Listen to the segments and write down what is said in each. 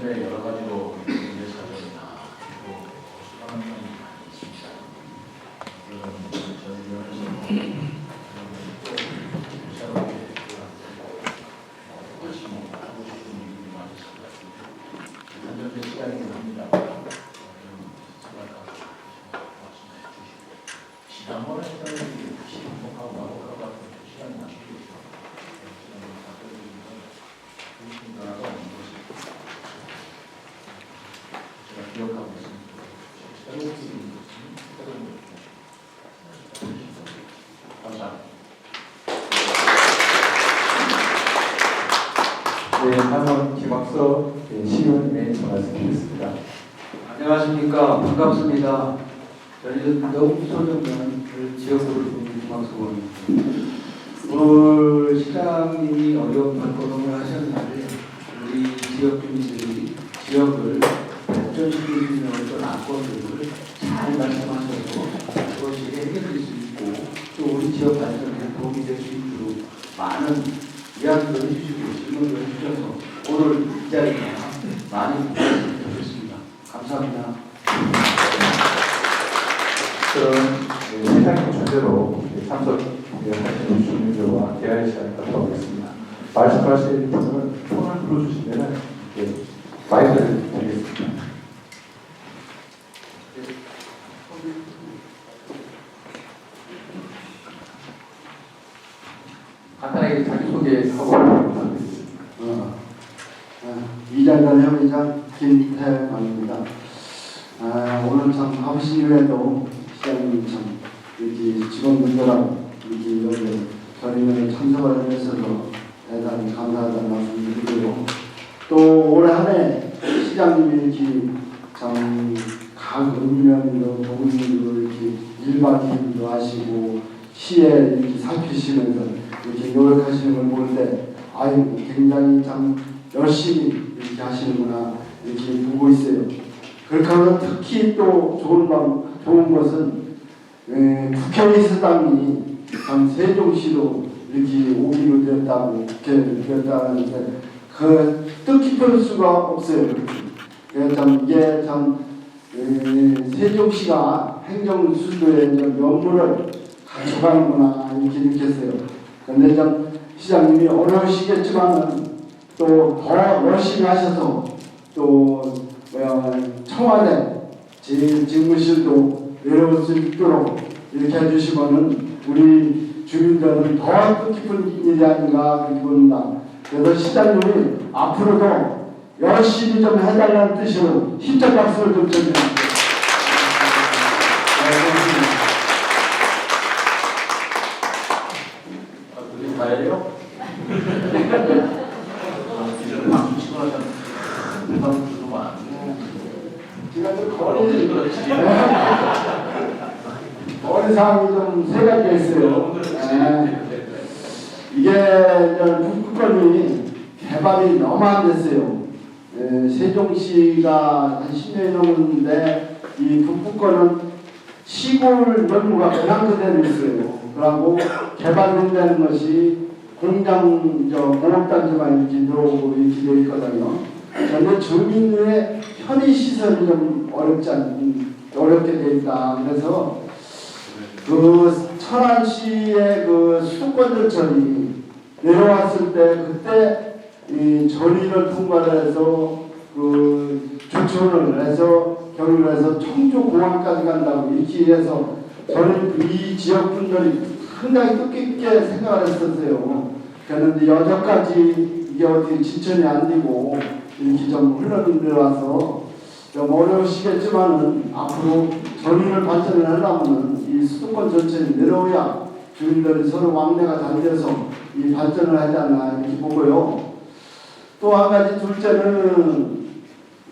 때문에 여러 가지로 문제 사정이나 또 수많은 면이 많이 있습니다. 그런 저희 위원회에서 새롭게 열심히 하고 싶은 일이 많이 있을 것 같습니다. 한정된 시간이긴 합니다. 생각하고 말씀해 주시고 지난번에 저희 다시 반복하고 반복하고 시간이 낭비되죠. 시간을 다 끌어들이면서 누군가가 없는 것을 제가 기억하고 있습니다. 새로운 일이 있는 것은 새로운 일입니다. 감사합니다. 네, 다음은 김학석 시의원님의 말씀드리겠습니다. 안녕하십니까. 반갑습니다. 저희는 영소정면 지역구를 보는 김학석 의원입니다. 오늘 시장님이 어려운 발걸음을 하셨는데 우리 지역 주민들이 지역을 발전시킬 수 있는 어떤 안건들을 잘 말씀하셔서 그것이 해결될 수 있고 또 우리 지역 발전에 도움이 될 수 있도록 많은 이야기도 해주시고 질문도 해주셔서 오늘 이 자리에 많이 도와주셨으면 좋겠습니다. 감사합니다. 그럼 회장님 주제로 참석하시는 주민들과 대화의 시간을 갖도록 하겠습니다. 말씀하실 분은 손을 들어주시면 마이크를 드리겠습니다. 간단하게 자기소개하고 이장단 협의장 김태광입니다. 오늘 참 바쁘신 이후에도 시장님 참 이렇게 직원분들하고 이렇게 여기 저희는 참석을 해주셔서 대단히 감사하다는 말씀 드리고 또 올해 한 해 시장님이 이렇게 참 각 읍면도 도민도 이렇게 1박 2일도 하시고 시에 이렇게 살피시면서 이렇게 노력하시는 걸 볼 때 아유 굉장히 참 열심히 이렇게 하시는구나 이렇게 보고 있어요. 그렇게 하면 특히 또 좋은 것은 국회의사당이 참 세종시로 이렇게 오기로 되었다고 국회를 되었다는데 그 뜻깊을 수가 없어요. 그래서 참 이게 참 세종시가 행정수도의 면모를 가져가는구나 이렇게 느꼈어요. 그런데 참 시장님이 어려우시겠지만 또 더 열심히 하셔서 또 청와대 집무실도 내려올 수 있도록 이렇게 해주시면은 우리 주민들은 더 뜻깊은 일이 아닌가 그렇게 봅니다. 그래서 시장님이 앞으로도 열심히 좀 해달라는 뜻으로 힘찬 박수를 좀 쳐주십시오. 그게 다예요? 이런 박수 치고 나서 박수도 많고 제가 좀 그렇지 그렇지. 어린 사항이 좀 세 가지가 있어요. 이게 북극권이 개발이 너무 안 됐어요. 세종시가 한 10년이 넘었는데 이 북극권은 시골 면모가 그냥 그대로 있어요. 그리고 개발된다는 것이 공장 공업단지만 이렇게 들어오고 이렇게 되어 있거든요. 그런데 주민의 편의 시설이 좀 어렵게 되어 있다. 그래서 그 천안시의 그 수도권 전철이 내려왔을 때 그때 이 전의를 통과를 해서 그 주천을 해서 경유를 해서 청주공항까지 간다고 이렇게 해서 저는 이 지역 분들이 상당히 뜻깊게 생각을 했었어요. 그런데 여기까지 이게 어떻게 지천이 안 되고 이렇게 좀 흘러들어와서 좀 어려우시겠지만은 앞으로 전의를 발전을 하려면은 이 수도권 전체에 내려오야 주민들이 서로 왕래가 잘 돼서 이 발전을 하지 않나 이렇게 보고요. 또 한 가지 둘째는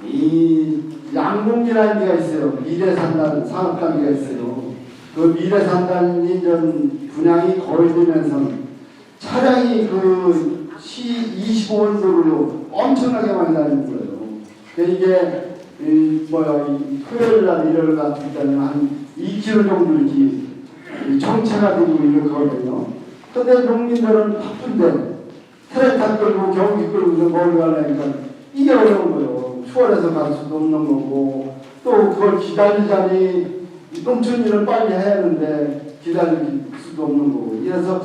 이 양봉이라는 데가 있어요. 미래산단 산업단지가 있어요. 그 미래산단이 좀 분양이 거의 되면서 차량이 그 시 25원도로 엄청나게 많이 다니는 거예요. 이게 토요일 날 일요일 같은 때는 한 2km 정도 이렇게 정체가 되고 이렇게 하거든요. 근데 농민들은 바쁜데 트랙터 끌고 경기 끌고 멀리 가려니까 이게 어려운 거예요. 추월해서 갈 수도 없는 거고 또 그걸 기다리자니 농촌 일을 빨리 해야 하는데 기다릴 수도 없는 거고 이래서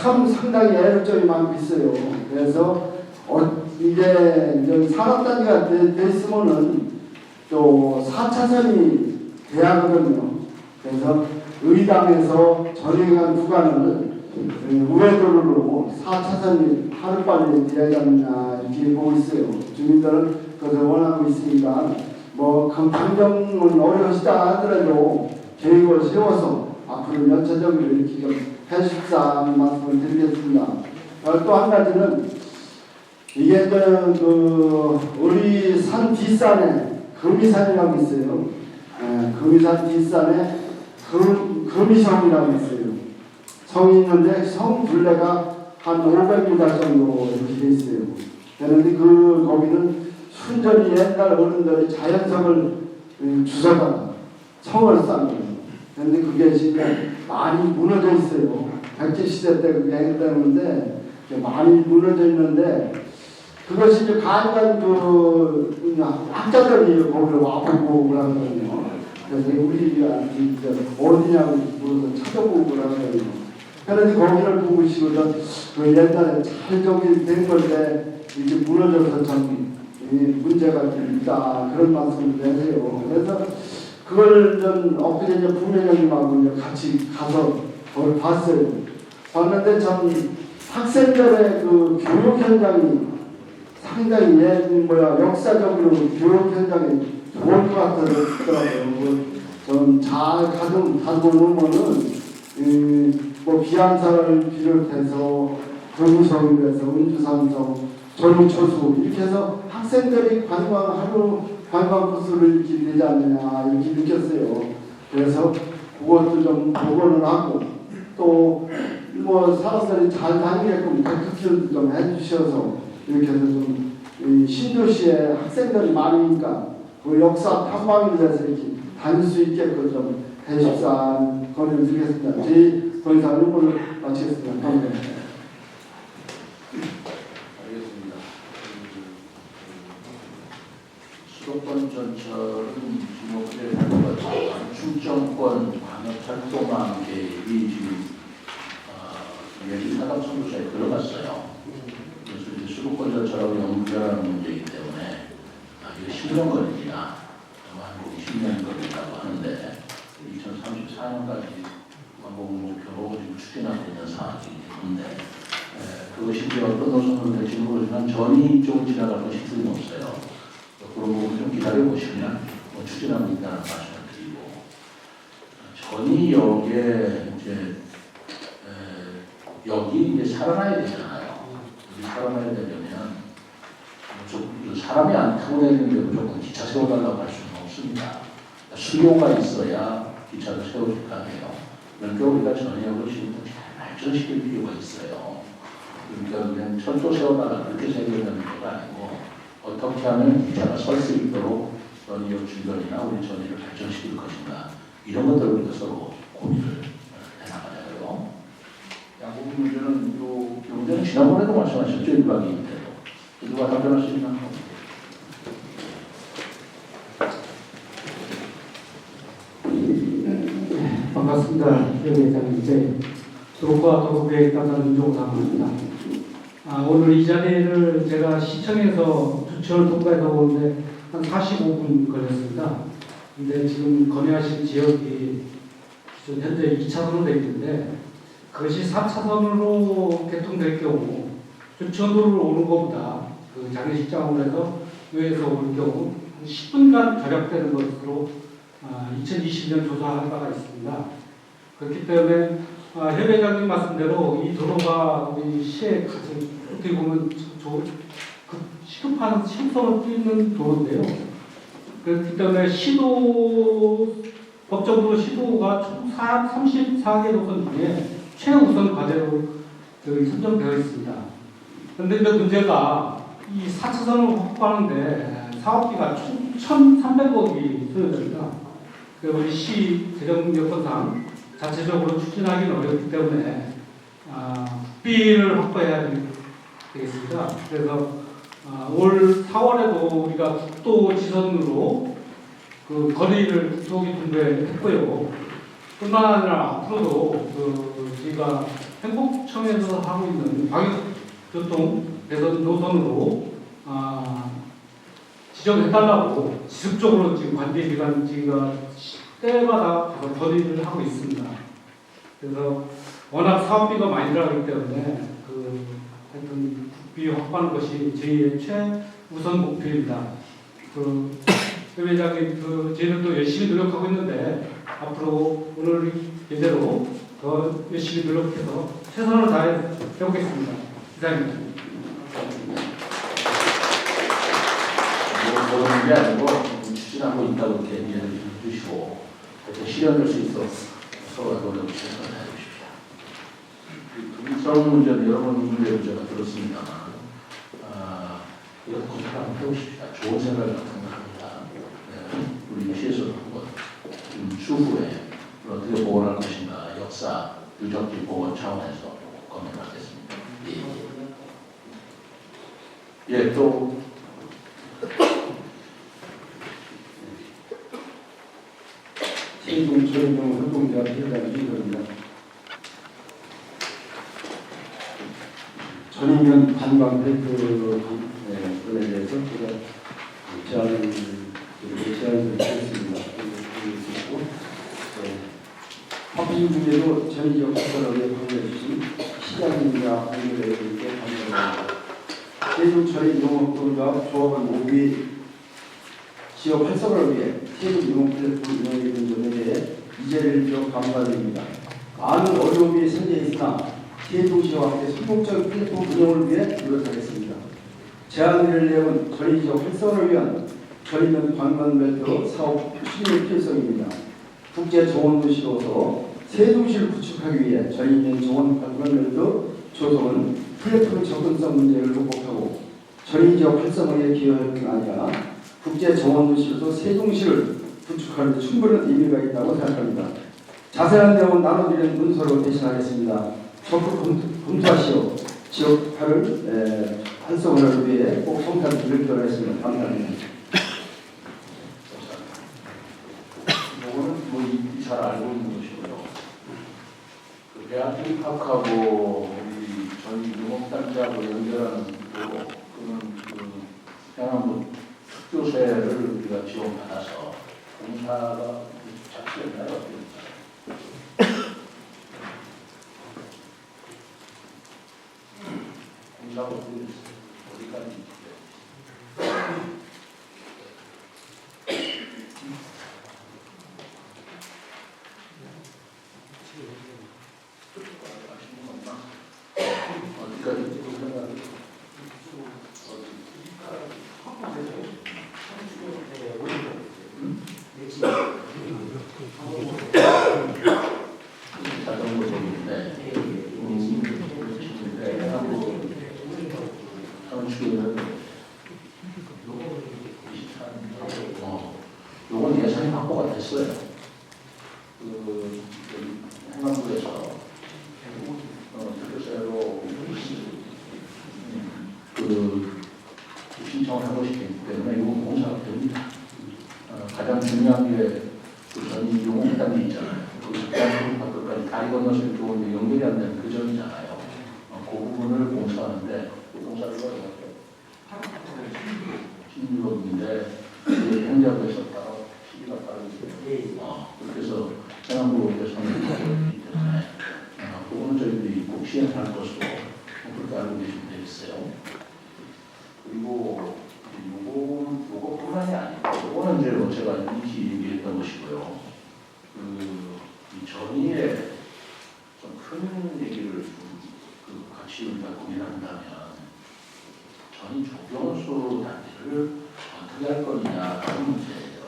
참 상당히 애로점이 많고 있어요. 그래서 이게 이제 산업단지가 돼 있으면은 또 4차선이 돼야 하거든요. 그래서 의당에서 전행한 구간을 우회도로로 4차선이 하루빨리 돼야 하느냐 이렇게 보고 있어요. 주민들은 그것을 원하고 있으니까 뭐 강정은 어려우시다 하더라도 계획을 세워서 앞으로 연차적으로 이렇게 좀 해주십사 말씀을 드리겠습니다. 또 한 가지는 이게 우리 산 뒷산에 금이산이라고 있어요. 금이산 뒷산에 금이성이라고 있어요. 성이 있는데 성 둘레가 한 500m 정도 이렇게 돼 있어요. 그런데 거기는 순전히 옛날 어른들이 자연성을 주워다가 성을 쌓은 거예요. 그런데 그게 지금 많이 무너져 있어요. 백제시대 때 그게 했다는데 많이 무너져 있는데 그것이 이제 간간 학자들이 거기를 와보고 그러거든요. 그래서 우리가 어디냐고 물어서 찾아보고 그러거든요. 그런데 거기를 보시거든 그 옛날에 잘 저기 된 건데 이게 무너져서 참 문제가 좀 있다 그런 말씀을 내세요. 그래서 그걸 전 엊그제 이제 부모님하고 이제 같이 가서 그걸 봤어요. 봤는데 참 학생들의 그 교육 현장이 상당히 역사적으로 교육 현장이 좋을 것 같더라고요. 좀 잘 가보면은 뭐 비암사를 비롯해서 금성에서 은주산성, 전우초수 이렇게 해서 학생들이 관광 코스를 이렇게 되지 않느냐 이렇게 느꼈어요. 그래서 그것도 좀 복원을 하고 또 뭐 사람들이 잘 다니게끔 데크키도 좀 해주셔서 이렇게 해서 좀 신도시에 학생들이 많으니까 그 역사 탐방에 대해서 이렇게 다닐 수 있게끔 좀 해주십사 권유를 드리겠습니다. 저희 더 이상 의문을 마치겠습니다. 감사합니다. 알겠습니다. 수도권 전철은 지금 출정권 광역활동망 계획이 지금 예비 사당 선도사에 들어갔어요. 그래서 이제 수도권 전철하고 연결하는 문제이기 때문에 이게 10년 걸립니다. 아마 20년 걸린다고 하는데 2034년까지 목표로 지금 추진하고 있는 상황이기 때문에 그것이 이제 어떤 노선으로 될지 모르지만 전이 이쪽을 지나갈 것이 틀림없어요. 그런 부분 좀 기다려보시면 추진하고 있다는 말씀을 드리고 전이역에 이제 여기 이제 살아나야 되잖아요. 여기 살아나야 되려면 사람이 안 타고 다니는 데 무조건 기차 세워달라고 할 수는 없습니다. 수요가 있어야 기차를 세워줄 거 아니에요. 그러니까 우리가 전역을 지금 잘 발전시킬 필요가 있어요. 그러니까 그냥 철도 세워달라 그렇게 생각하는 건 아니고 어떻게 하면 기차가 설 수 있도록 전역 주변이나 우리 전역을 발전시킬 것인가 이런 것들을 우리가 서로 고민을 해나가자고요. 양국 문제는 이 문제는 지난번에도 말씀하셨죠. 1박 2일 때도. 누가 답변할 수 있나? 반갑습니다. 회장님, 이제 도로과 도로계획단장 윤종상입니다. 오늘 이 자리를 제가 시청에서 주천을 통과해서 오는데 한 45분 걸렸습니다. 근데 지금 건의하신 지역이 기존 현재 2차선으로 되어 있는데 그것이 4차선으로 개통될 경우 주천도로로 오는 것보다 그 장례식장으로 해서 여기서 올 경우 한 10분간 절약되는 것으로 2020년 조사한 바가 있습니다. 그렇기 때문에 현 회장님 말씀대로 이 도로가 우리 시의 가장 어떻게 보면 시급한 심성을 띠는 도로인데요. 그렇기 때문에 법적으로 시도가 총 34개 노선 중에 최우선 과제로 선정되어 있습니다. 그런데 이제 문제가 이 4차선을 확보하는데 사업비가 총 1,300억이 소요됩니다. 우리 시 재정 여건상 자체적으로 추진하기는 어렵기 때문에 국비를 확보해야 되겠습니다. 그래서 올 4월에도 우리가 국도 지선으로 그 거리를 국토기 통보했고요. 뿐만 아니라 앞으로도 저희가 행복청에서 하고 있는 방역교통 개선 노선으로 지정해달라고 지속적으로 지금 관계기관 저희가 때마다 건의를 하고 있습니다. 그래서 워낙 사업비가 많이 들어가기 때문에 하여튼 국비 확보하는 것이 저희의 최우선 목표입니다. 회장님, 저희는 또 열심히 노력하고 있는데 앞으로 오늘 예대로 더 열심히 노력해서 최선을 다해 해보겠습니다. 이상입니다. 그런 게 아니고 추진하고 있다고 이렇게 이해를 주시고 실현될 수 있도록 서로가 노력을 최선을 다해 주십시오. 독립성 문제는 여러 번 문제를 제가 들었습니다만 이런 고민을 한번 해보십시오. 좋은 생각이라고 생각합니다. 우리 시에서도 한번 추후에 어떻게 보완할 것인가 역사 유적지 보건 차원에서 고민하겠습니다. 예, 또 세종 최종 활동자 회장 이인호입니다. 전인면 관광 에 대해서 제가 제안을 드렸습니다. 화빈 중에도 전지역 특별하게 방문해 주신 시장님과 관계자들께 감사합니다. 세종철의 농업동과 조합원 모두의 지역 활성화를 위해 세종 유흥 플랫폼 운영에 된 점에 대해 이 자리를 빌어 감사드립니다. 많은 어려움이 생겨 있으나 세종시와 함께 성공적인 플랫폼 운영을 위해 노력하겠습니다. 제안드릴 내용은 저희 지역 활성화를 위한 전인면 관광벨트 사업 실행 필성입니다. 국제 정원도시로서 세종시를 구축하기 위해 전인면 정원 관광벨트 조성은 플랫폼 접근성 문제를 극복하고 전인 지역 활성화에 기여할 뿐 아니라 국제 정원도시로서 세종시를 구축하는 데 충분한 의미가 있다고 생각합니다. 자세한 내용은 나눠드리는 문서로 대신하겠습니다. 적극 검토하시어 지역화를 활성화를 위해 꼭 성탄 드릴 줄 알겠습니다. 감사합니다. 이거는 잘 알고 있는 것이고요. 대한테이크하고 우리 저희 농업단지하고 연결하는 그런 해남부 특교세를 우리가 지원받아서 공사가 작수했나요? 공사가 어떻게 됐어요? 어디까지? 어디까지 공사가 자전거 정인데 선출은 요건 예산이 확보가 됐어요. 행안부에서 특별세로 신청을 하고 싶기 때문에 이건 공사가 됩니다. 가장 중요한 게 전이 용역단지 있잖아요. 거기서 다리 건너서 이렇게 오는데 연결이 안 되는 그 점이잖아요. 그 부분을 공사하는데 그 공사를 신유럽인데 행자부에서 따로 시기가 빠르기 그래서 행안부에서는 있기 때문에 그거는 저희들이 꼭 시행할 것으로 그렇게 알고 계시면 되겠어요. 그리고 요거뿐만이 아니고 요거는 이제 제가 이렇게 얘기했던 것이고요. 이 전의에 좀 큰 얘기를 같이 우리가 고민한다면 전의 조경수 단지를 어떻게 할 거냐라는 문제예요.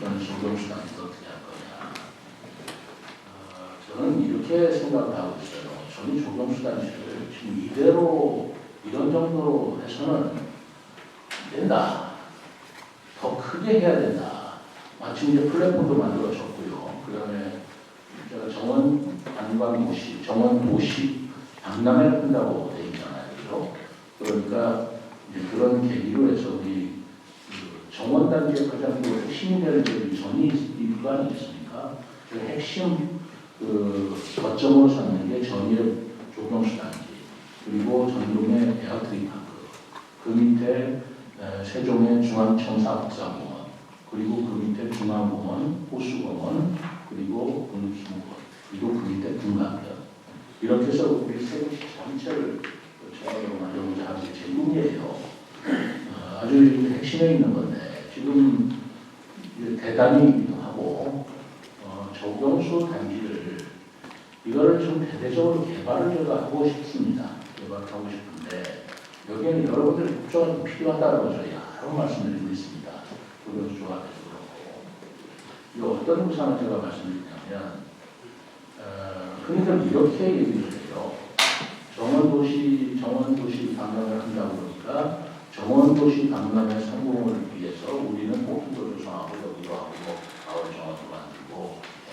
전의 조경수 단지를 어떻게 할 거냐. 저는 이렇게 생각을 하고 있어요. 전의 조경수 단지를 지금 이대로 이런 정도로 해서는 안 된다. 더 크게 해야 된다. 마침 이제 플랫폼도 만들어졌고요. 그 다음에 제가 정원 관광도시, 정원 도시, 박람회를 한다고 되어 있잖아요. 그죠? 그러니까 이제 그런 계기로 해서 우리 그 정원단지의 가장 그 핵심이 되는 게 전이일관이 있으니까 그 핵심 그 거점으로 삼는 게 전이의 조경수단지, 그리고 전동의 에어트리파크, 그 밑에 세종의 중앙청사국사공원, 그리고 그 밑에 중앙공원, 호수공원, 그리고 국립수목원, 그리고 그 밑에 금강변, 이렇게 해서 우리 세종시 전체를 제약으로 하려고자 하는 게 제 꿈이에요. 아주 핵심에 있는 건데 지금 대단히기도 하고 조경수 단지를 이거를 좀 대대적으로 개발을 제가 하고 싶습니다. 개발하고 싶은데 여기에는 여러분들의 협조가 좀 필요하다고 저희 여러 말씀드리고 있습니다. 조경수 조합에서 그렇고 이거 어떤 구상을 제가 말씀드리냐면 흔히들 이렇게 얘기를 해요. 정원도시 박람회를 한다고 그러니까 정원도시 박람회 성공을 위해서 우리는 호수도 조성하고 여기도 하고 마을 정원도 만들고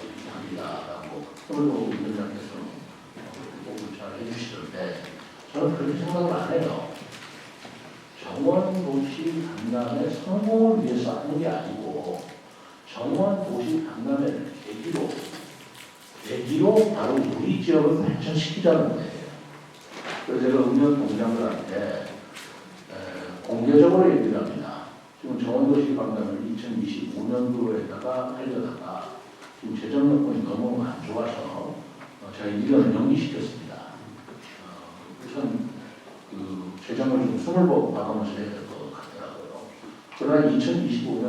이렇게 합니다라고 오늘도 위원장께서 보고 잘 해주시던데 저는 그렇게 생각을 안 해요. 정원도시 박람회 성공을 위해서 하는 게 아니고 정원도시 박람회를 계기로 바로 우리 지역을 발전시키자는 거예요. 그래서 제가 읍면동장들한테 공개적으로 얘기를 합니다. 지금 정원도시 박람회를 2025년도에다가 하려다가 지금 재정 여건이 너무 안 좋아서 제가 1년을 연기시켰습니다. 우선 그 재정을 좀 숨을 박아놓으셔야 될 것 같더라고요. 그러나 2025년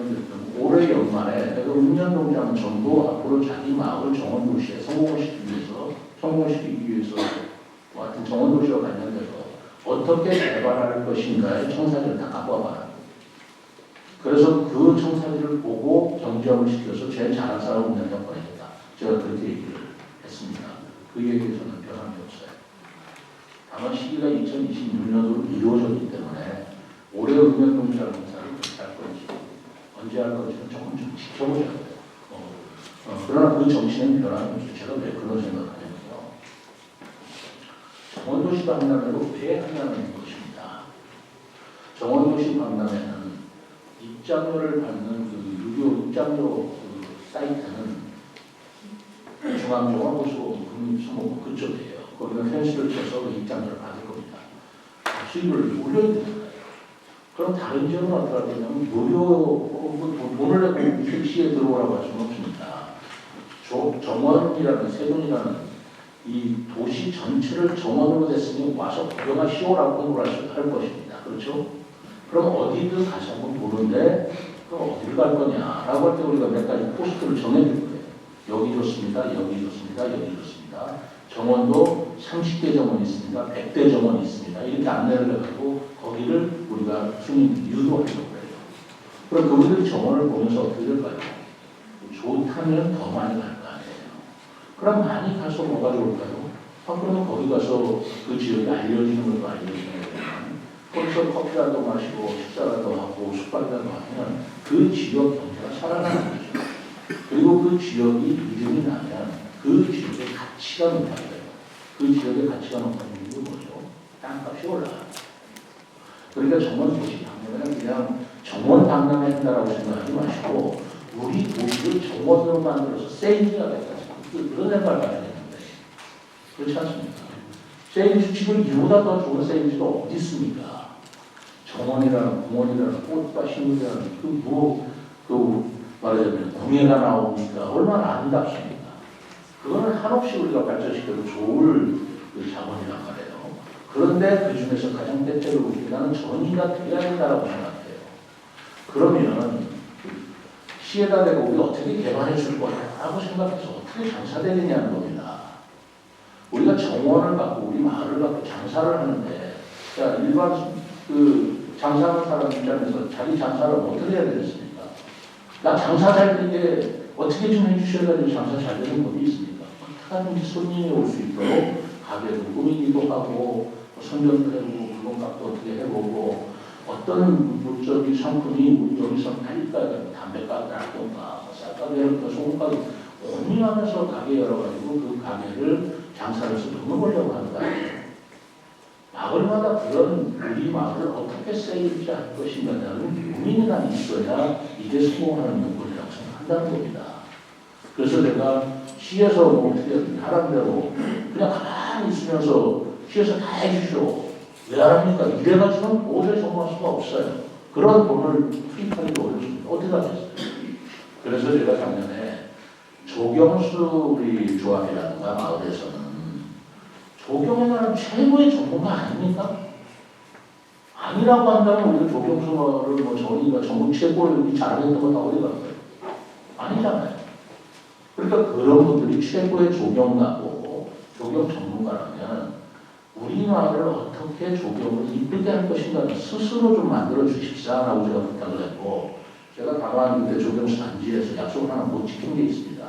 올해 연말에 내가 읍면동장 전부 앞으로 자기 마을 정원도시에 성공시키기 위해서 하여튼 정원도시와 관련돼서 어떻게 개발할 것인가의 청사진을 다 갖고 와봐라. 그래서 그 청사진을 보고 정지함을 시켜서 제일 잘한 사람을 운영장 보내겠다. 제가 그렇게 얘기를 했습니다. 그 얘기에서는 변함이 없어요. 다만 시기가 2026년으로 이루어졌기 때문에 올해 읍면동장 공사를 그렇게 할 건지 언제 할 건지는 조금 좀 지켜보셔야 돼요. 그러나 그 정신은 변함이 없어요. 제가 왜 그런 생각을 하냐면요. 정원도시 박람회로 왜 하냐는 것입니다. 정원도시 박람회는 입장료를 받는 그 유료 입장료 그 사이트는 중앙정원 호수 국립수목원 그쪽이에요. 거기가 펜스를 쳐서 그 입장료를 받을 겁니다. 수익을 올려야 되잖아요. 그럼 다른 지역은 어떻게 하냐면 무료 돈을 내고 택시에 들어오라고 할 수는 없습니다. 정원이라는 세종이라는 이 도시 전체를 정원으로 됐으니 와서 구경하시오라고 홍보를 할 것입니다. 그렇죠? 그럼 어디든 가서 한번 보는데 그럼 어디를 갈 거냐라고 할 때 우리가 몇 가지 포스트를 정해줄 거예요. 여기 좋습니다. 여기 좋습니다. 여기 좋습니다. 정원도 30대 정원이 있습니다. 100대 정원이 있습니다. 이렇게 안내를 해가지고 거기를 우리가 주민 유도하려고 해요. 그럼 그분들이 정원을 보면서 어떻게 될까요? 좋다면 더 많이 갈 거 아니에요. 그럼 많이 가서 뭐가 좋을까요? 그러면 거기 가서 그 지역이 알려지는 것도 알려지는 거예요. 거기서 커피라도 마시고 식사라도 하고 숙박이라도 하면 그 지역 경제가 살아나는 거죠. 그리고 그 지역이 이름이 나면 그 지역의 가치가 높아져요. 그 지역의 가치가 높아지는 게 뭐죠? 땅값이 올라가요. 그러니까 정원 도시 박람회는 그냥 정원 박람회 한다라고 생각하지 마시고 우리 도시를 정원으로 만들어서 세일즈가 됐다. 그런 생각을 가져야 되는데 그렇지 않습니까? 세일즈 집을 이보다 더 좋은 세일즈가 어디 있습니까? 정원이라는 공원이라는 꽃과 식물이라는 그 말하자면 공예가 나오니까 얼마나 아름답습니까? 그거는 한없이 우리가 발전시켜도 좋을 그 자원이란 말이에요. 그런데 그 중에서 가장 대체로 우리나는 전이가 돼야 된다고 생각해요. 그러면 시에다 대고 우리 어떻게 개발해 줄 거냐라고 생각해서 어떻게 장사되느냐는 겁니다. 우리가 정원을 갖고 우리 마을을 갖고 장사를 하는데 자 일반 그 장사하는 사람 입장에서 자기 장사를 어떻게 해야 되겠습니까? 나 장사 잘 되게 어떻게 좀 해주셔야 되는 장사 잘 되는 법이 있습니까? 하든지 손님이 올 수 있도록 가게도 꾸미기도 하고 선전도 해보고 물건값도 어떻게 해보고 어떤 물적인 상품이 우리 여기서 팔릴까요? 담배값이라든가 쌀가게라든가 소금가게 고민하면서 가게 열어가지고 그 가게를 장사를 해서 돈을 벌려고 하는 거 아니에요. 마을마다 그런 우리 마을을 어떻게 세이브할 것인가는 고민이란 있어야 이게 성공하는 요건이라고 생각한다는 겁니다. 그래서 내가 시에서 뭐 어떻게 하라는 대로 그냥 가만히 있으면서 시에서 다 해주시오. 왜 하랍니까? 이래가지고는 도저히 성공할 수가 없어요. 그런 돈을 투입하기도 어렵습니다. 어떻게 하겠어요? 그래서 제가 작년에 조경수 우리 조합이라든가 마을에서는 조경에 관한 최고의 전문가 아닙니까? 아니라고 한다면 우리가 조경수 마을을 뭐 저희가 전국 최고를 잘하겠다는 건 다 어디 갔어요? 아니잖아요. 그러니까 그런 분들이 최고의 조경가고 조경 전문가라면 우리 마을을 어떻게 조경을 이쁘게 할 것인가 스스로 좀 만들어 주십사라고 제가 부탁을 했고 제가 다만 그때 조경수 단지에서 약속을 하나 못 지킨 게 있습니다.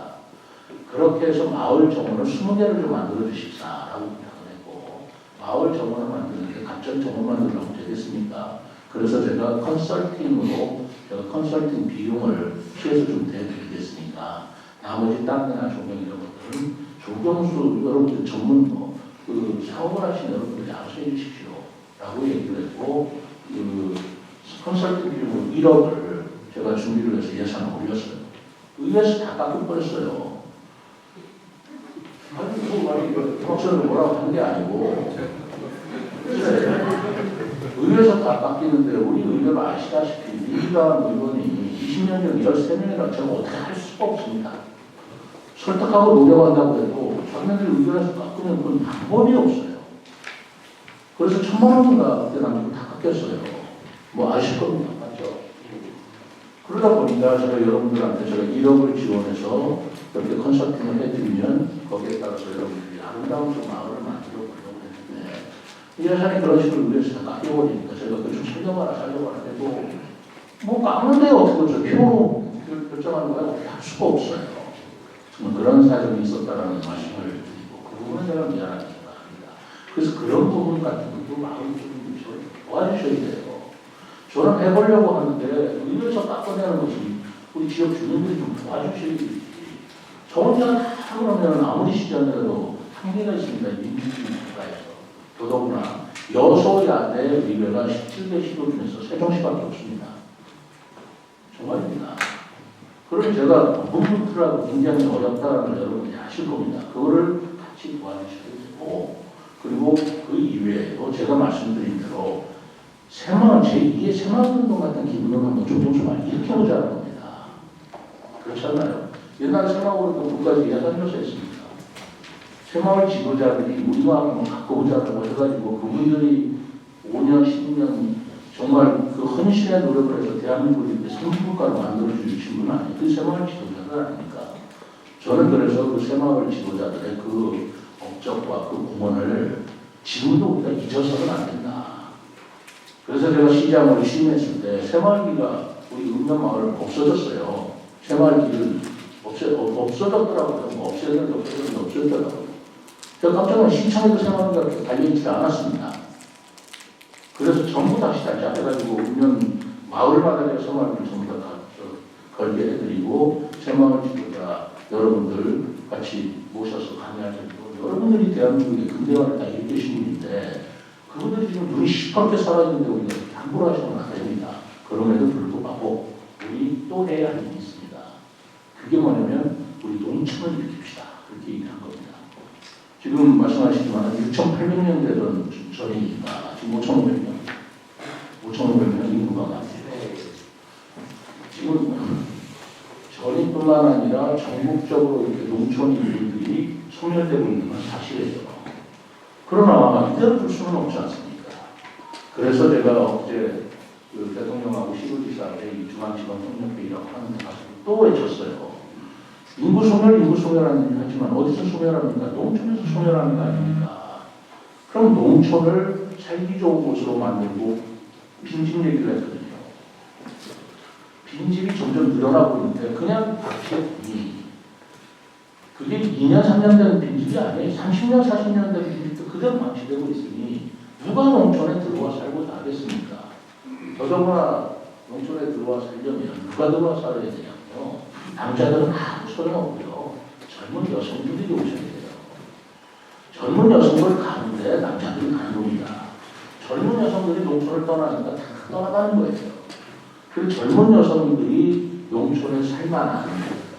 그렇게 해서 마을 정원을 20개를 좀 만들어 주십사라고 부탁을 했고 마을 정원을 만드는데 갑자기 정원 만들려면 되겠습니까? 그래서 제가 컨설팅으로 제가 컨설팅 비용을 시에서 좀 대드리겠으니까 나머지 딴 데나 조경 이런 것들은 조경수 여러분들 전문 그 사업을 하시는 여러분들이 알아서 해주십시오 라고 얘기를 했고 그 컨설팅 비용으로 1억을 제가 준비를 해서 예산을 올렸어요. 의회에서 다 깎여버렸어요. 아니 뭐 말이 박사는 뭐라고 한 게 아니고 의회에서 다 깎이는데 우리 의회가 아시다시피 민주당 의원이 20년 전 13명이라 제가 어떻게 할 수가 없습니다. 설득하고 노력한다고 해도 자기네들이 의견에서 깎으면 그건 방법이 없어요. 그래서 1,000만 원인가 그때 남기고 다 깎였어요. 뭐 아실 겁니다. 맞죠? 그러다 보니까 제가 여러분들한테 제가 1억을 지원해서 이렇게 컨설팅을 해드리면 거기에 따라서 여러분들이 아름다운 좀 마을을 만들어 보려고 했는데 이 여사님 그런 식으로 의회에서 다 깎여버리니까 제가 그좀 살려봐라 해도 뭐 깎는데 어떻게 표로 결정하는 거야 어떻게 할 수가 없어요. 그런 사정이 있었다라는 말씀을 드리고 그 부분은 제가 미안하게 생각합니다. 그래서 그런 부분 같은 것도 마음을 좀 도와주셔야 돼요. 저는 해보려고 하는데 의회에서 깎아내는 것이 우리 지역 주민들이 좀 도와주셔야지. 저 혼자 다 그러면 아무리 시장이라도 한계가 있습니다. 민주주의 국가에서. 더더구나 여소야대 의회가 17개 시도 중에서 세종시밖에 없습니다. 정말입니다. 그럼 제가 문무트라고 굉장히 어렵다는 걸 여러분이 아실 겁니다. 그거를 같이 도와주셔야 되고 그리고 그 이외에도 제가 말씀드린 대로 새마을 제2의 새마을운동 같은 기분을 한번 조정수 많이 일으켜보자는 겁니다. 그렇잖아요. 옛날 새마을운동 국가에서 예산조사 했습니다. 새마을 지도자들이 우리 마음을 한번 바꿔보자고 해가지고 그분들이 5년, 10년 정말 그 헌신의 노력을 해서 대한민국을 이렇게 선진국가로 만들어주신 분은 아니에요. 그 새마을 지도자들 아닙니까? 저는 그래서 그 새마을 지도자들의 그 업적과 그 공헌을 지금도 우리가 잊어서는 안 된다. 그래서 제가 시장으로 취임했을 때 새마을기가 우리 읍면마을 없어졌어요. 새마을기를 없어졌더라고요. 뭐 없어졌더라고요. 제가 깜짝 놀라 시청에도 새마을기가 달려있지 않았습니다. 그래서 전부 다시 해가지고 읍면 마을마다 새마을기를 전부 다 걸게 해드리고 새마을 지도자 여러분들 같이 모셔서 강의할 때도 여러분들이 대한민국의 근대화를 다 일으키신 분인데 그분들이 지금 눈이 시퍼렇게 살아있는데 우리가 함부로 하시면 안 됩니다. 그럼에도 불구하고 우리 또 해야 할 일이 있습니다. 그게 뭐냐면 우리 농촌을 일으킵시다. 그렇게 얘기한 겁니다. 지금 말씀하시지만 6,800년 되던 전이니까 지금 5,500명 인구가 많아요. 지금 전이뿐만 아니라 전국적으로 이렇게 농촌 인구들이 소멸되고 있는 건 사실이죠. 그러나 이대로 둘 수는 없지 않습니까? 그래서 제가 어제 그 대통령하고 시도지사의 이 중앙지방협력회의라고 하는 데 가서 또 외쳤어요. 인구 소멸하는 얘기 하지만 어디서 소멸합니까? 농촌에서 소멸하는 거 아닙니까? 그럼 농촌을 살기 좋은 곳으로 만들고 빈집 얘기를 했거든요. 빈집이 점점 늘어나고 있는데 그냥 박지했더니 그게 2년, 3년 된 빈집이 아니에요. 30년, 40년 된 빈집도 그대로 방치되고 있으니 누가 농촌에 들어와 살고자 하겠습니까? 더더구나 농촌에 들어와 살려면 누가 들어와 살아야 되냐면요. 남자들은 아무 소용없고요. 젊은 여성들이 오셔야 돼요. 젊은 여성들 가는데 남자들이 가는 겁니다. 여성들이 농촌을 떠나니까 다 떠나가는 거예요. 그리고 젊은 여성들이 농촌에 살만한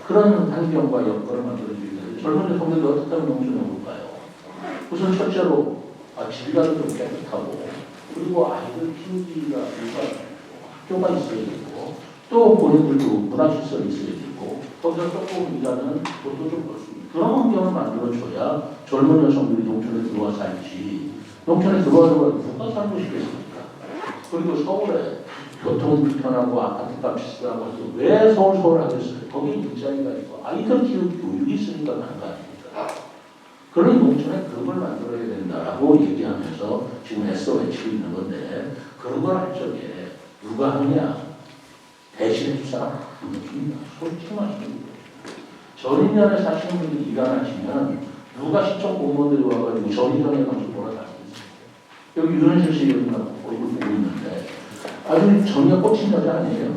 그런 환경과 여건을 만들어주기 위해서 젊은 여성들이 어떻게 하면 농촌에 올까요? 우선 첫째로 질감이 좀 깨끗하고 그리고 아이들 키우기가 학교가 있어야 되고 또 본인들도 문화시설이 있어야 되고 거기서 조금 일하는 돈도 좀 벌 수 있는 그런 환경을 만들어줘야 젊은 여성들이 농촌에 들어와 살지 농촌에 들어와서 누가 살고 싶겠습니까? 그리고 서울에 교통 불편하고 아파트값 비싸고 해서 왜 서울 하겠어요? 거기에 일자리가 있고 아이들 키우기 교육이 있으니까 가는 거 아닙니까? 그런 농촌에 그런 걸 만들어야 된다라고 얘기하면서 지금 애써 외치고 있는 건데 그런 걸 할 적에 누가 하느냐? 대신해 줄 사람 없습니다. 솔직히 말씀드립니다. 전인연에 사시는 분들이 일 안 하시면 누가 시청 공무원들이 와가지고 전인연에 가서 뭐라 하겠습니까? 여기 윤은실 씨 여기 얼굴 보고 있는데 아주 정의가 꽂힌 여자 아니에요.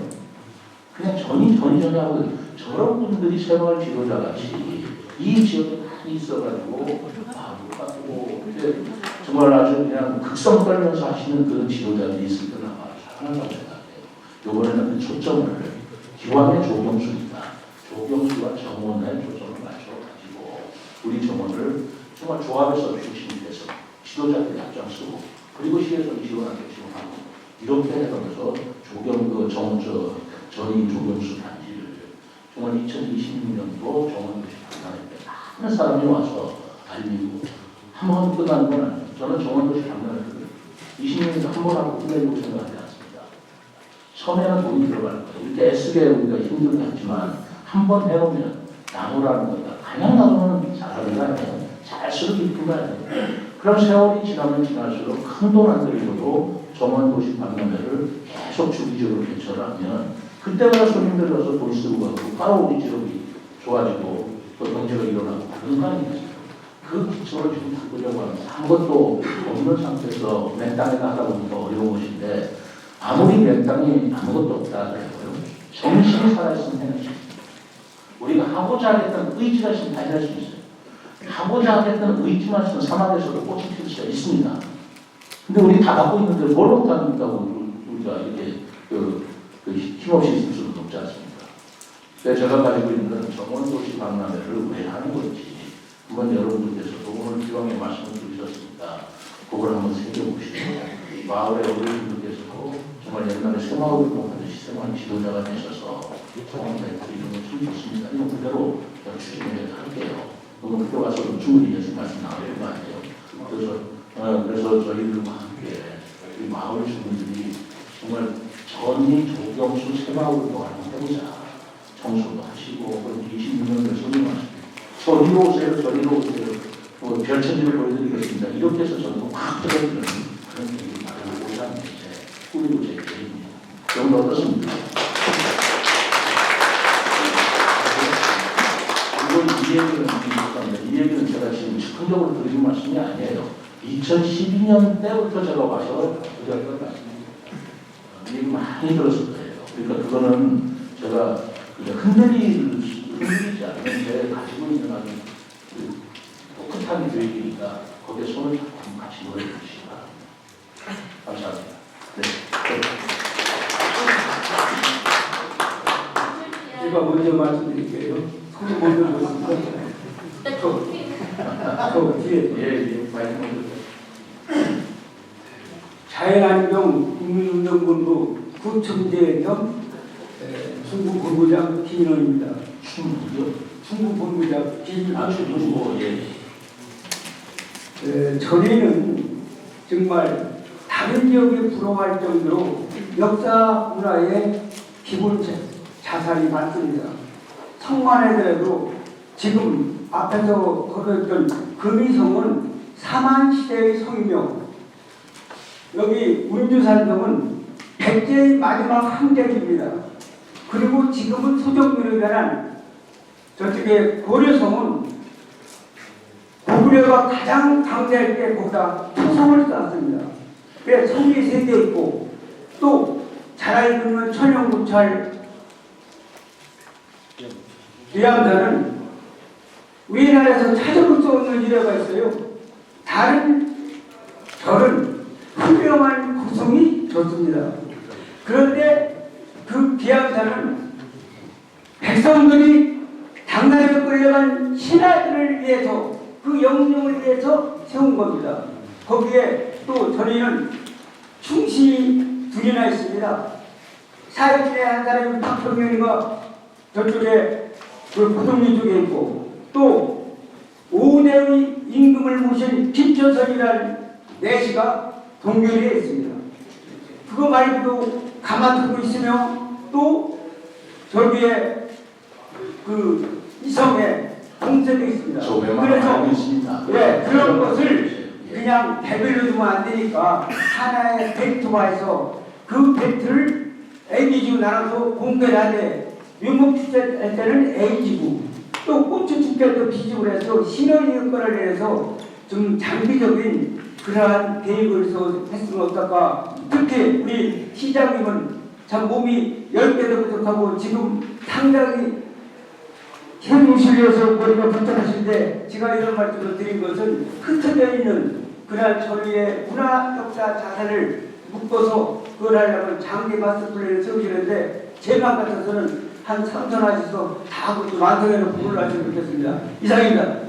그냥 전이 하고 저런 분들이 새마을 지도자같이 이 지역에 많이 있어가지고 이제 정말 아주 그냥 극성 떨면서 하시는 그런 지도자들이 있을 때는 아마 잘하는 것 같아요. 이번에는 그 초점을 기왕의 조경수입니다. 조경수와 정원의 초점을 맞춰가지고 우리 정원을 정말 조합에서 중심이 돼서 지도자들이 앞장서고 그리고 시에서 지원하게 지원하고 이렇게 해가면서 전이 조경수 단지를 정말 2026년도 정원도시 박람회 때 많은 사람이 와서 알리고 한 번 끝나는 건 아니에요. 저는 정원도시 박람회 때 20년에서 한 번 하고 끝내려고 생각하지 않습니다. 처음에는 돈이 들어갈 거예요. 이렇게 애쓰게 우리가 힘들게 하지만 한 번 해오면 나무라는 거다. 그냥 놔두면 잘하는 거 아니에요. 잘 쓰기 이쁜 거 아니에요. 그럼 세월이 지나면 지날수록 큰 돈 안 들이고도 정원도시 박람회를 계속 주기적으로 개최하면 그때마다 손님들 와서 돈 쓰고 가고 바로 우리 지역이 좋아지고 또 경제가 일어나고 그런 거 아니겠어요. 그 기초를 지금 바꾸려고 하면 아무것도 없는 상태에서 맨 땅에다 하다 보니까 어려운 것인데 아무리 맨 땅이 아무것도 없다 그래도요. 정신이 살아있으면 해낼 수 있어요. 우리가 하고자 하겠다는 의지가 있으면 다 해낼 수 있어요. 하고자 하겠다는 의지만 있으면 사막에서도 꽃이 필 수가 있습니다. 근데 우리 다 갖고 있는데 뭘 못합니까? 우리가 이렇게 힘없이 있을 수는 없지 않습니까? 그래서 제가 가지고 있는 정원도시 박람회를 왜 하는 건지 한번 여러분들께서도 오늘 기왕에 말씀을 드리셨으니까 그걸 한번 새겨보시고 마을의 어르신들께서도 정말 옛날에 새마을 운동하듯이 새마을 지도자가 되셔서 정원에 드리는 건 참 좋습니다. 이건 그대로 추진을 할게요. 너무 그때 와서도 충분히 예수 말씀 나올 거 아니에요. 그래서 저희들과 함께 우리 마을 주민들이 정말 전이 조경수 새마을도 한번 해보자. 청소도 하시고 26년을 손님하시고 저리로 오세요. 저리로 오세요. 별천지를 보여드리겠습니다. 이렇게 해서 저도 확 들어주는 그런 얘기를 마련하고자 하는 게 꾸리고 제 계획입니다. 여러분 어떻습니까? 이 얘기는 제가 지금 즉흥적으로 드리는 말씀이 아니에요. 2012년 때부터 제가 와서 드렸던 말씀입니다. 이 얘기 많이 들었을 거예요. 그러니까 그거는 제가 흔들리지 않는 제 가지고 있는 아주 똑똑한 계획이니까 거기에 손을 잡고 같이 노래해 주시기 바랍니다. 감사합니다. 네. 제가 먼저 말씀드릴게요. 손을 먼저 보십니다. 뒤에 자연안경 국민운동본부 구청재 겸 충북본부장 김인원입니다. 충북본부장 김인원. 전에는 정말 다른 지역에 부러워할 정도로 역사 문화의 기본 자산이 많습니다. 성만 해더라도 지금 앞에서 거론했던 금이성은 사만시대의 성이며 여기 운주산성은 백제의 마지막 항쟁입니다. 그리고 지금은 소정민에 대한 저쪽에 고려성은 고구려가 가장 강대할 때 거기다 토성을 쌓았습니다. 그래서 성이 3개 있고 또 잘 알고 있는 천연고찰 예암산은 우리나라에서 찾아볼 수 없는 일화가 있어요. 다른 절은 훌륭한 구성이 좋습니다. 그런데 그 계약자는 백성들이 당나라에 끌려간 신하들을 위해서 그 영령을 위해서 세운 겁니다. 거기에 또 저희는 충신이 둘이나 있습니다. 사회진의 한 사람이 박평면이가 저쪽에 그 고동리 쪽에 있고 또 5대의 임금을 모신 김조선이라는 내시가 동결에 있습니다. 그거 말고도 가만두고 있으며 또 저기에 그 이성에 공세도 있습니다. 그래서 예, 그런 것을 그냥 배별로 두면 안 되니까 하나의 벨트화해서 그 벨트를 A지구 나눠서 공개를 하되 유목축제 때는 A지구 또 꽃축제 때 B지구를 해서 신의 효과를 내서 좀 장기적인 그러한 계획을 했으면 어떨까. 특히 우리 시장님은 참 몸이 10개도 부족하고 지금 상당히 현무실에서 머리가 불편하신데 제가 이런 말씀을 드린 것은 흩어져 있는 그날 저희의 문화 역사 자산을 묶어서 그걸 하려면 장기 마스터 플랜을 세우시는데 제 맘 같아서는 한 3천 하셔서 다 그것도 완성해서 부를 하시면 좋겠습니다. 이상입니다.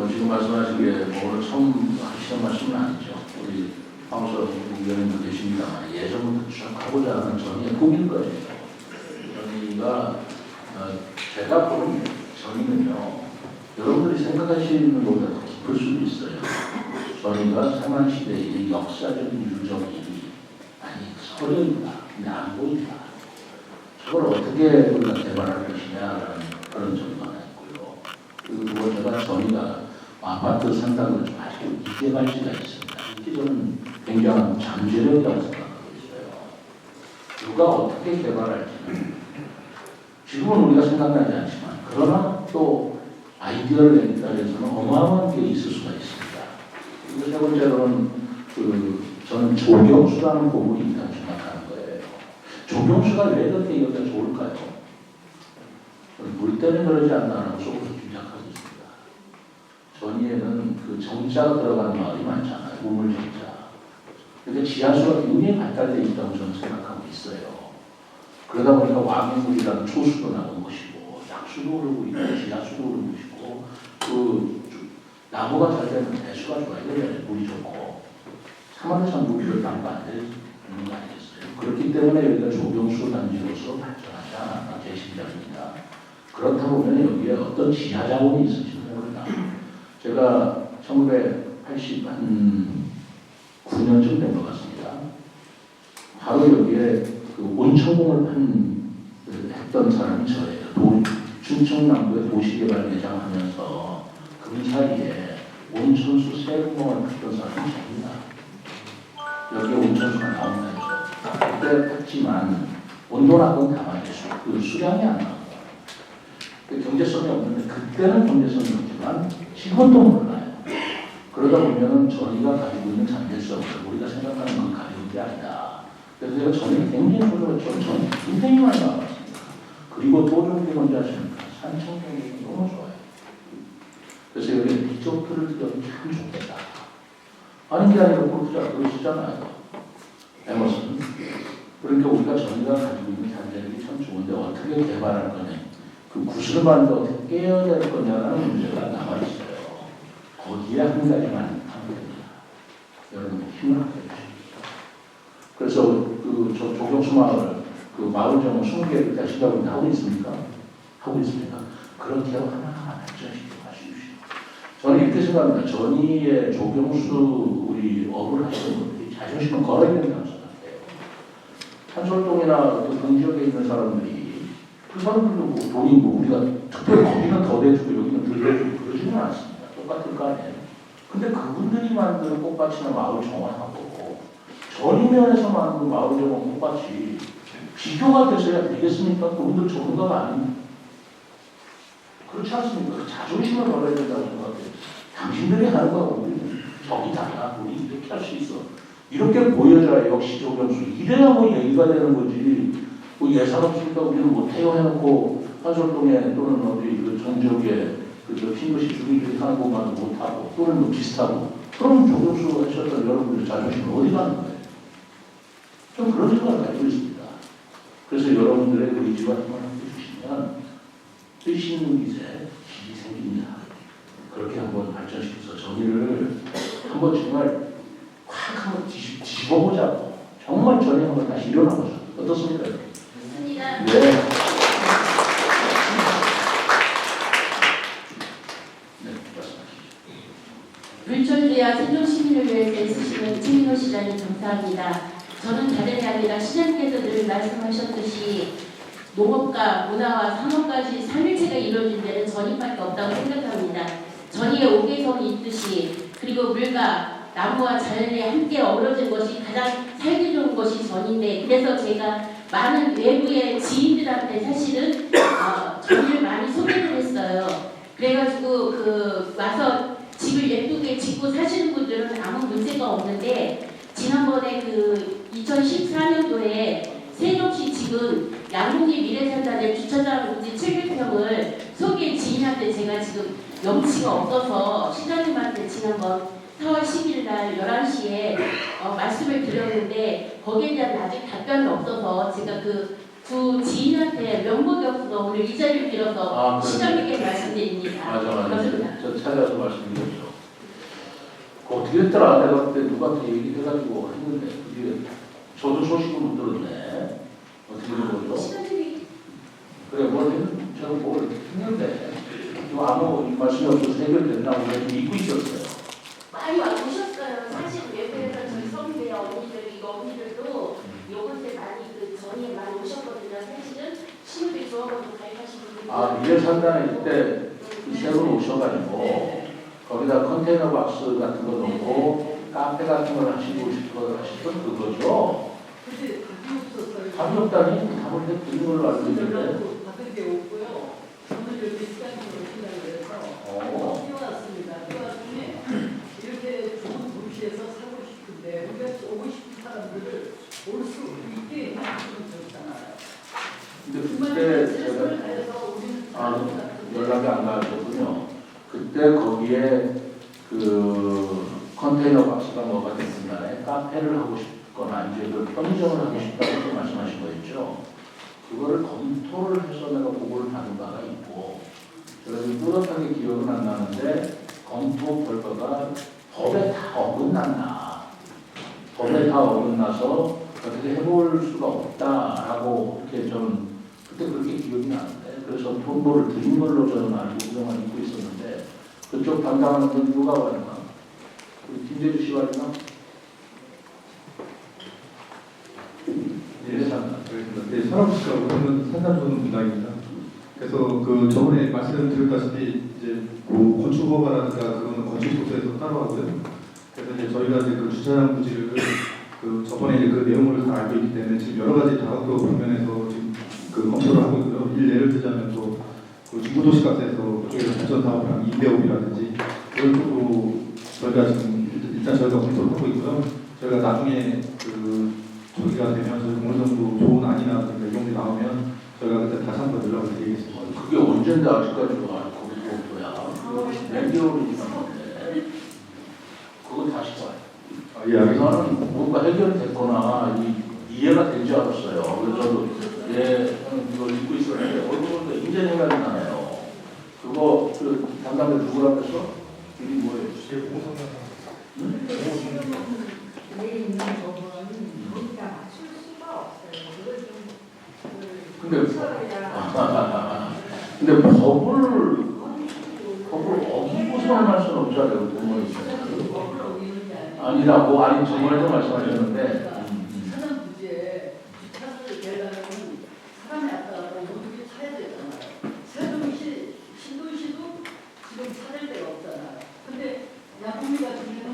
지금 말씀하신 게 오늘 처음 하시는 말씀은 아니죠. 우리 황우석 의원님도 계십니다만 예전부터 쭉 하고자 하는 전의의 꿈인 거예요. 전의가 제가 보는 전의는요. 여러분들이 생각하시는 것보다 더 깊을 수도 있어요. 전의가 상한시대의 역사적인 유적이 아니 서려있다. 근데 안 보인다. 저걸 어떻게 우리가 개발할 것이냐라는 그런 전망이 있고요. 그리고 제가 전의가 아파트 상당을 좀 아직도 이개발지가 있습니다. 이게 저는 굉장한 잠재력이라고 생각하고 있어요. 누가 어떻게 개발할지는 지금은 우리가 생각나지 않지만 그러나 또 아이디어를 내기 위해서는 어마어마한 게 있을 수가 있습니다. 그리고 세 번째로는 저는 조경수라는 부분이 있다고 생각하는 거예요. 조경수가 왜 그렇게 여기가 좋을까요? 물 때문에 그러지 않나라고 속으로 짐작하고 있습니다. 전위에는 그 정자가 들어가는 마을이 많잖아요. 우물정자. 근데 지하수가 굉장히 발달되어 있다고 저는 생각하고 있어요. 그러다 보니까 왕해물이라는 초수도 나온 것이고 약수도 흐르고 있고 지하수도 흐르는 것이고 그 나무가 잘 되면 배수가 좋아요. 물이 좋고 사막에서 물이 담고 안 되는 거 아니겠어요? 그렇기 때문에 여기가 조경수 단지로서 발전하지 않았나 제 심정입니다. 그렇다 보면 여기에 어떤 지하 자원이 있을지 모른다. 제가 1989년쯤 된 것 같습니다. 바로 여기에 그 온천공을 했던 사람이 저예요. 춘천남도에 도시개발회장 하면서 그 사이에 온천수 세공을 했던 사람이 저입니다. 여기에 온천수가 나온다 했죠. 그때 했지만 온도락은 가만히 그 수량이 안 나와요. 경제성이 없는데 그때는 경제성이 없지만 지금은 또 몰라요. 그러다 보면 저희가 가지고 있는 잠재성을 우리가 생각하는 그 가격이 아니다. 그래서 제가 전에 굉장히 좋아했죠. 저는 굉장히 많이 나왔습니다. 그리고 도종기 먼저 하시니까 산청경이 너무 좋아요. 그래서 여기 리조트를 들여도 참 좋겠다. 아닌 게 아니라 골프장 그러시잖아요. 에머슨. 그러니까 우리가 저희가 가지고 있는 잠재력이 참 좋은데 어떻게 개발할 거냐. 그 구슬만도 어떻게 깨야 될 거냐라는 문제가 남아있어요. 거기에 한 가지만 하면 됩니다. 여러분 힘을 합해 주십시오. 그래서 그 조경수 마을, 그 마을 정원 20개를 하시다고 하고 있습니까? 하고 있습니다. 그렇게 하나하나 발전시켜 가십시오. 저는 이렇게 생각합니다. 전위의 조경수 우리 업을 하시는 분들이 자존심을 걸어야 된다고 생각해요. 한솔동이나 그 지역에 있는 사람들이 그 사람들도 뭐 돈이 뭐 우리가 특별히 거기는 더 대주고 여기는 덜 대주고 그러지는 않습니다. 똑같을 거 아니에요. 근데 그분들이 만드는 꽃밭이나 마을 정원하고 전이면에서 만든 마을 정원 꽃밭이 비교가 되셔야 되겠습니까? 그분들 전문가가 아닙니다. 그렇지 않습니까? 그 자존심을 걸어야 된다고 생각해요. 당신들이 하는 거하고 우리는 적이 달라. 우리 이렇게 할 수 있어. 이렇게 보여줘야 역시 조경수. 이래야 뭐 얘기가 되는 거지. 뭐 예산 없으니까 우리는 못해요 해놓고 한솔동에 또는 어디 그 정지역에 그저 핑것이 주민들이 하는 것만 못하고 또는 뭐 비슷하고 그럼 조경수 하셨던 여러분들의 자존심은 어디 가는 거예요? 좀 그런 생각을 가지고 있습니다. 그래서 여러분들의 의지와 힘을 함께 주시면 뜻 있는 기세, 길이 생깁니다. 그렇게 한번 발전시켜서 정의를 한번 정말 확 한번 뒤집어보자고. 정말 전에 한번 다시 일어나보자. 어떻습니까? 좋습니다. 네. 네, 말씀하시죠. 물전대와 세종시민을 위해서 애쓰시는 최민호 시장님 감사합니다. 저는 다름이 아니라 시장님께서 늘 말씀하셨듯이 농업과 문화와 상업까지 삼일체가 이루어진 데는 전입밖에 없다고 생각합니다. 전이에 옥외성이 있듯이 그리고 물과 나무와 자연이 함께 어우러진 것이 가장 살기 좋은 것이 전인데 그래서 제가 많은 외부의 지인들한테 사실은 전을 많이 소개를 했어요. 그래가지고 와서 집을 예쁘게 짓고 사시는 분들은 아무 문제가 없는데 지난번에 2014년도에 세종시 지금 양동기 미래산단의 주차장 부지 700평을 소개 지인한테 제가 지금 염치가 없어서 시장님한테 지난번 4월 10일 날 11시에 말씀을 드렸는데 거기에 대한 아직 답변이 없어서 제가 두 지인한테 면목이 없어서 오늘 이 자리를 빌어서 시장님께 말씀드립니다. 맞아. 그렇습니다. 저 찾아서 말씀드렸죠. 어떻게 했더라? 내가 그때 누구한테 얘기해가지고 했는데 그게 저도 소식을 못 들었네. 어떻게 된 거죠? 시장님이 그래, 제가 뭘 했는데 아무 말씀이 없어서 해결됐나 우리가 좀 잊고 있었어요. 많이 오셨어요. 사실 외부에서 저희 성대 언니들도 요번에 많이 전에 많이 오셨거든요. 사실은 신우비 조합원도 가입하신 분들이 미래산단에 그때 세 분 오셔가지고 거기다 컨테이너 박스 같은 거 넣고 카페 같은 걸 하시고 하시던 그거죠. 근데 답이 없었어요. 답이 없다니 답을 드린 걸로 알고 있는데. 받은 게 없고요. 오늘 여기 시장님 오신다고 그래서 뛰어왔습니다. 뛰어왔더니 이렇게 좋은 도시에서 살고 싶은데 우리가 오고 싶은 사람들을 올 수 있게 해주면 좋잖아요. 근데 그때 제가 연락이 안 가셨군요. 그때 거기에 컨테이너 박스가 뭐가 됐든 간에 카페를 하고 싶거나 이제 편의점을 하고 싶다고 말씀하신 거였죠. 그거를 검토를 해서 내가 보고를 받은 바가 있고 제가 지금 뚜렷하게 기억은 안 나는데 검토 결과가 법에 다 어긋난다. 법에 다 어긋나서 어떻게 해볼 수가 없다라고 이렇게 저는 그때 그렇게 기억이 나는데 그래서 통보를 드린 걸로 저는 알고 그동안 잊고 있었는데 그쪽 담당하는 건 누가 왔나? 우리 김재주 씨 왔나? 네, 산업시가 산단조는 분당입니다. 그래서 저번에 말씀드렸다시피 이제 건축허가라든가 그거는 건축소에서 따로 하고요. 그래서 이제 저희가 이제 주차장 부지를 저번에 이제 내용을 다 알고 있기 때문에 지금 여러 가지 다각도 방면에서 지금 검토를 하고 있고요. 예를 들자면 또 중부도시가에서 그쪽에서 발전 사업이랑 임대업이라든지 이런 쪽으로 저희가 지금 일단 저희가 검토를 하고 있고요. 저희가 나중에 저기가 되면 저희 어느 정도 좋은 안이나 내용이 나오면 저희가 그때 다시 한번 연락을 드리겠습니다. 그게 언젠데 아직까지도 거기서야 몇 개월이 지났는데 그거 다시 봐요. 예, 알겠습니다. 저는 뭔가 해결이 됐거나 이해가 된 줄 알았어요. 그래서 저도 저는 이걸 잊고 있었는데 얼굴도 이제 생각이 나네요. 그거 담당자 누구라고 했어? 이름이 뭐예요? 내에 있는 법은 거기다 맞출 수가 없어요. 그걸 좀 근데 법을 어기고서 할 수는 없잖아요. 아니라고 아니 정말로 말씀하셨는데 사는 부지에 주차를 내려면 사람이 아까 모두게 차야 되잖아요. 세종시 신도시도 지금 찾을 데가 없잖아요. 근데 야구미 같은 경우는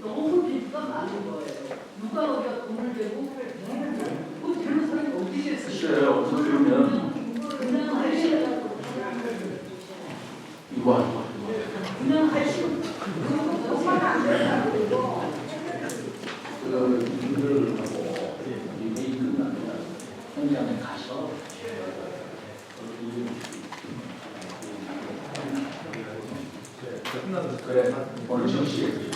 너무 빚가 많은 거예요. 누가 어디가 돈을 대고 그 되는 사람이 어디 있겠어요? 글쎄요. 어떻게 보면 그냥 하시고 이거 그냥 하시고 일을 하고 이 회의 끝나면 현장에 가서 그래 오늘 10시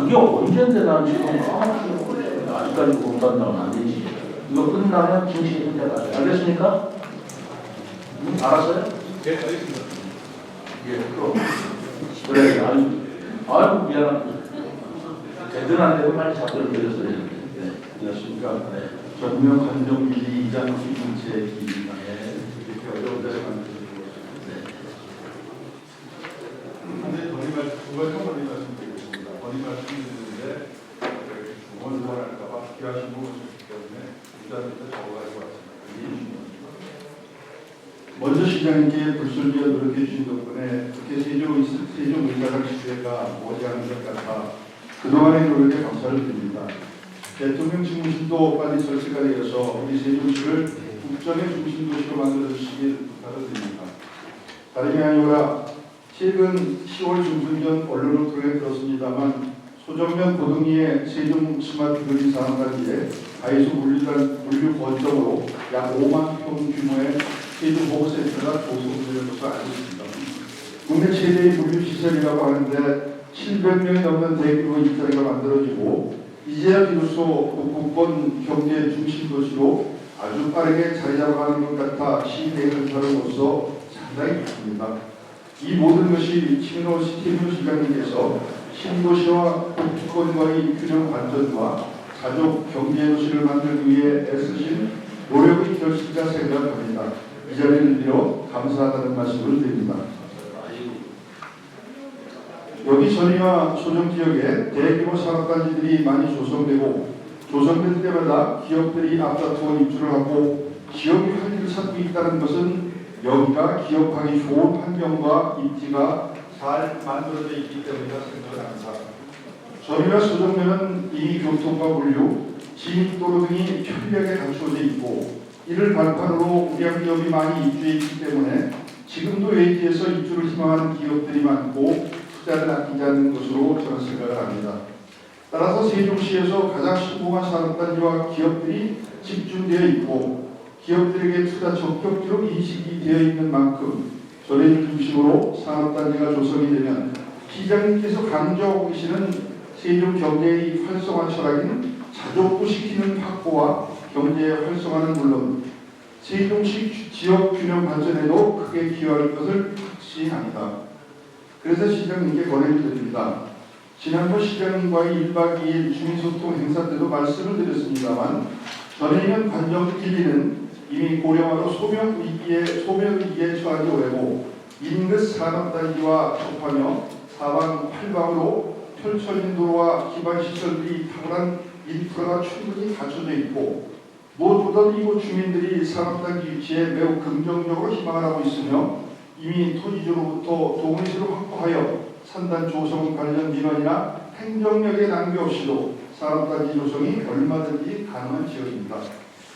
그게 언젠데 난 지금 아직까지 공부한다면 안 되지. 이거 끝나면 김치 현재 가세요. 알겠습니까? 알았어요? 네, 알겠습니다. 예, 그럼. 그래, 아이고, 미안합니다. 대단한데도 빨리 답변을 드렸어야 했는데. 네. 안녕하십니까. 네. 전명 관정비리 이장 김문채 기입니다. 이렇게 어려운 데를 만들어주고 근데 두번 한번 말씀드리겠습니다. 번이 말씀드리는데 두번 할까봐 귀하신 분이셨기 때문에 기자한테 적어가지고 왔습니다. 먼저 시장님께 불순지어 노력해 주신 덕분에 국회 세종의사당 시대가 머지않은 것 같아 그동안의 노력에 감사를 드립니다. 대통령 집무실도 빨리 설치가 되어서 우리 세종시를 국정의 중심 도시로 만들어 주시길 부탁을 드립니다. 다름이 아니라 최근 10월 중순 전 언론을 통해 들었습니다만 소정면 고등리의 세종 스마트 그린 산업단지에 다이소 물류 거점으로 약 5만 평 규모의 세종 보호센터가 조성되는 것으로 알고 있습니다. 국내 최대의 물류시설이라고 하는데 700명이 넘는 대규모 일자리가 만들어지고 이제야 비로소 북부권 경제 중심 도시로 아주 빠르게 자리 잡아가는 것 같아 시대의사로서 상당히 기쁩니다. 이 모든 것이 최민호 시장님께서 신도시와 북부권과의 균형 발전과 가족 경제 도시를 만들기 위해 애쓰신 노력의 결실이라 생각합니다. 이 자리를 빌어 감사하다는 말씀을 드립니다. 여기 전이와 소정 지역에 대규모 산업단지들이 많이 조성되고 조성될 때마다 기업들이 앞다투어 입주를 하고 지역이 활기를 찾고 있다는 것은 여기가 기업하기 좋은 환경과 입지가 잘 만들어져 있기 때문이라 생각합니다. 전이와 소정면은 이미 교통과 물류, 진입도로 등이 편리하게 갖추어져 있고 이를 발판으로 우량 기업이 많이 입주해 있기 때문에 지금도 외지에서 입주를 희망하는 기업들이 많고 투자를 아끼지 않는 것으로 저는 생각을 합니다. 따라서 세종시에서 가장 성공한 산업단지와 기업들이 집중되어 있고 기업들에게 투자 적격지로 인식이 되어 있는 만큼 저를 중심으로 산업단지가 조성이 되면 시장님께서 강조하고 계시는 세종 경제의 활성화 철학인 자족구시키는 확보와 경제의 활성화는 물론 세종시 지역 균형 발전에도 크게 기여할 것을 확신합니다. 그래서 시장님께 권해를 드립니다. 지난번 시장님과의 1박 2일 주민소통 행사 때도 말씀을 드렸습니다만 전해년 관정 1위는 이미 고령화로 소멸위기에 처하기 오래고 인근 산업단지와 접하며 사방 팔방으로 펼쳐진 도로와 기반시설들이 탁월한 인프라가 충분히 갖춰져 있고 무엇보다 이곳 주민들이 산업단지 유치에 매우 긍정적으로 희망을 하고 있으며 이미 토지주로부터 동의서를 확보하여 산단 조성 관련 민원이나 행정력에 낭비없이도 산업단지 조성이 얼마든지 가능한 지역입니다.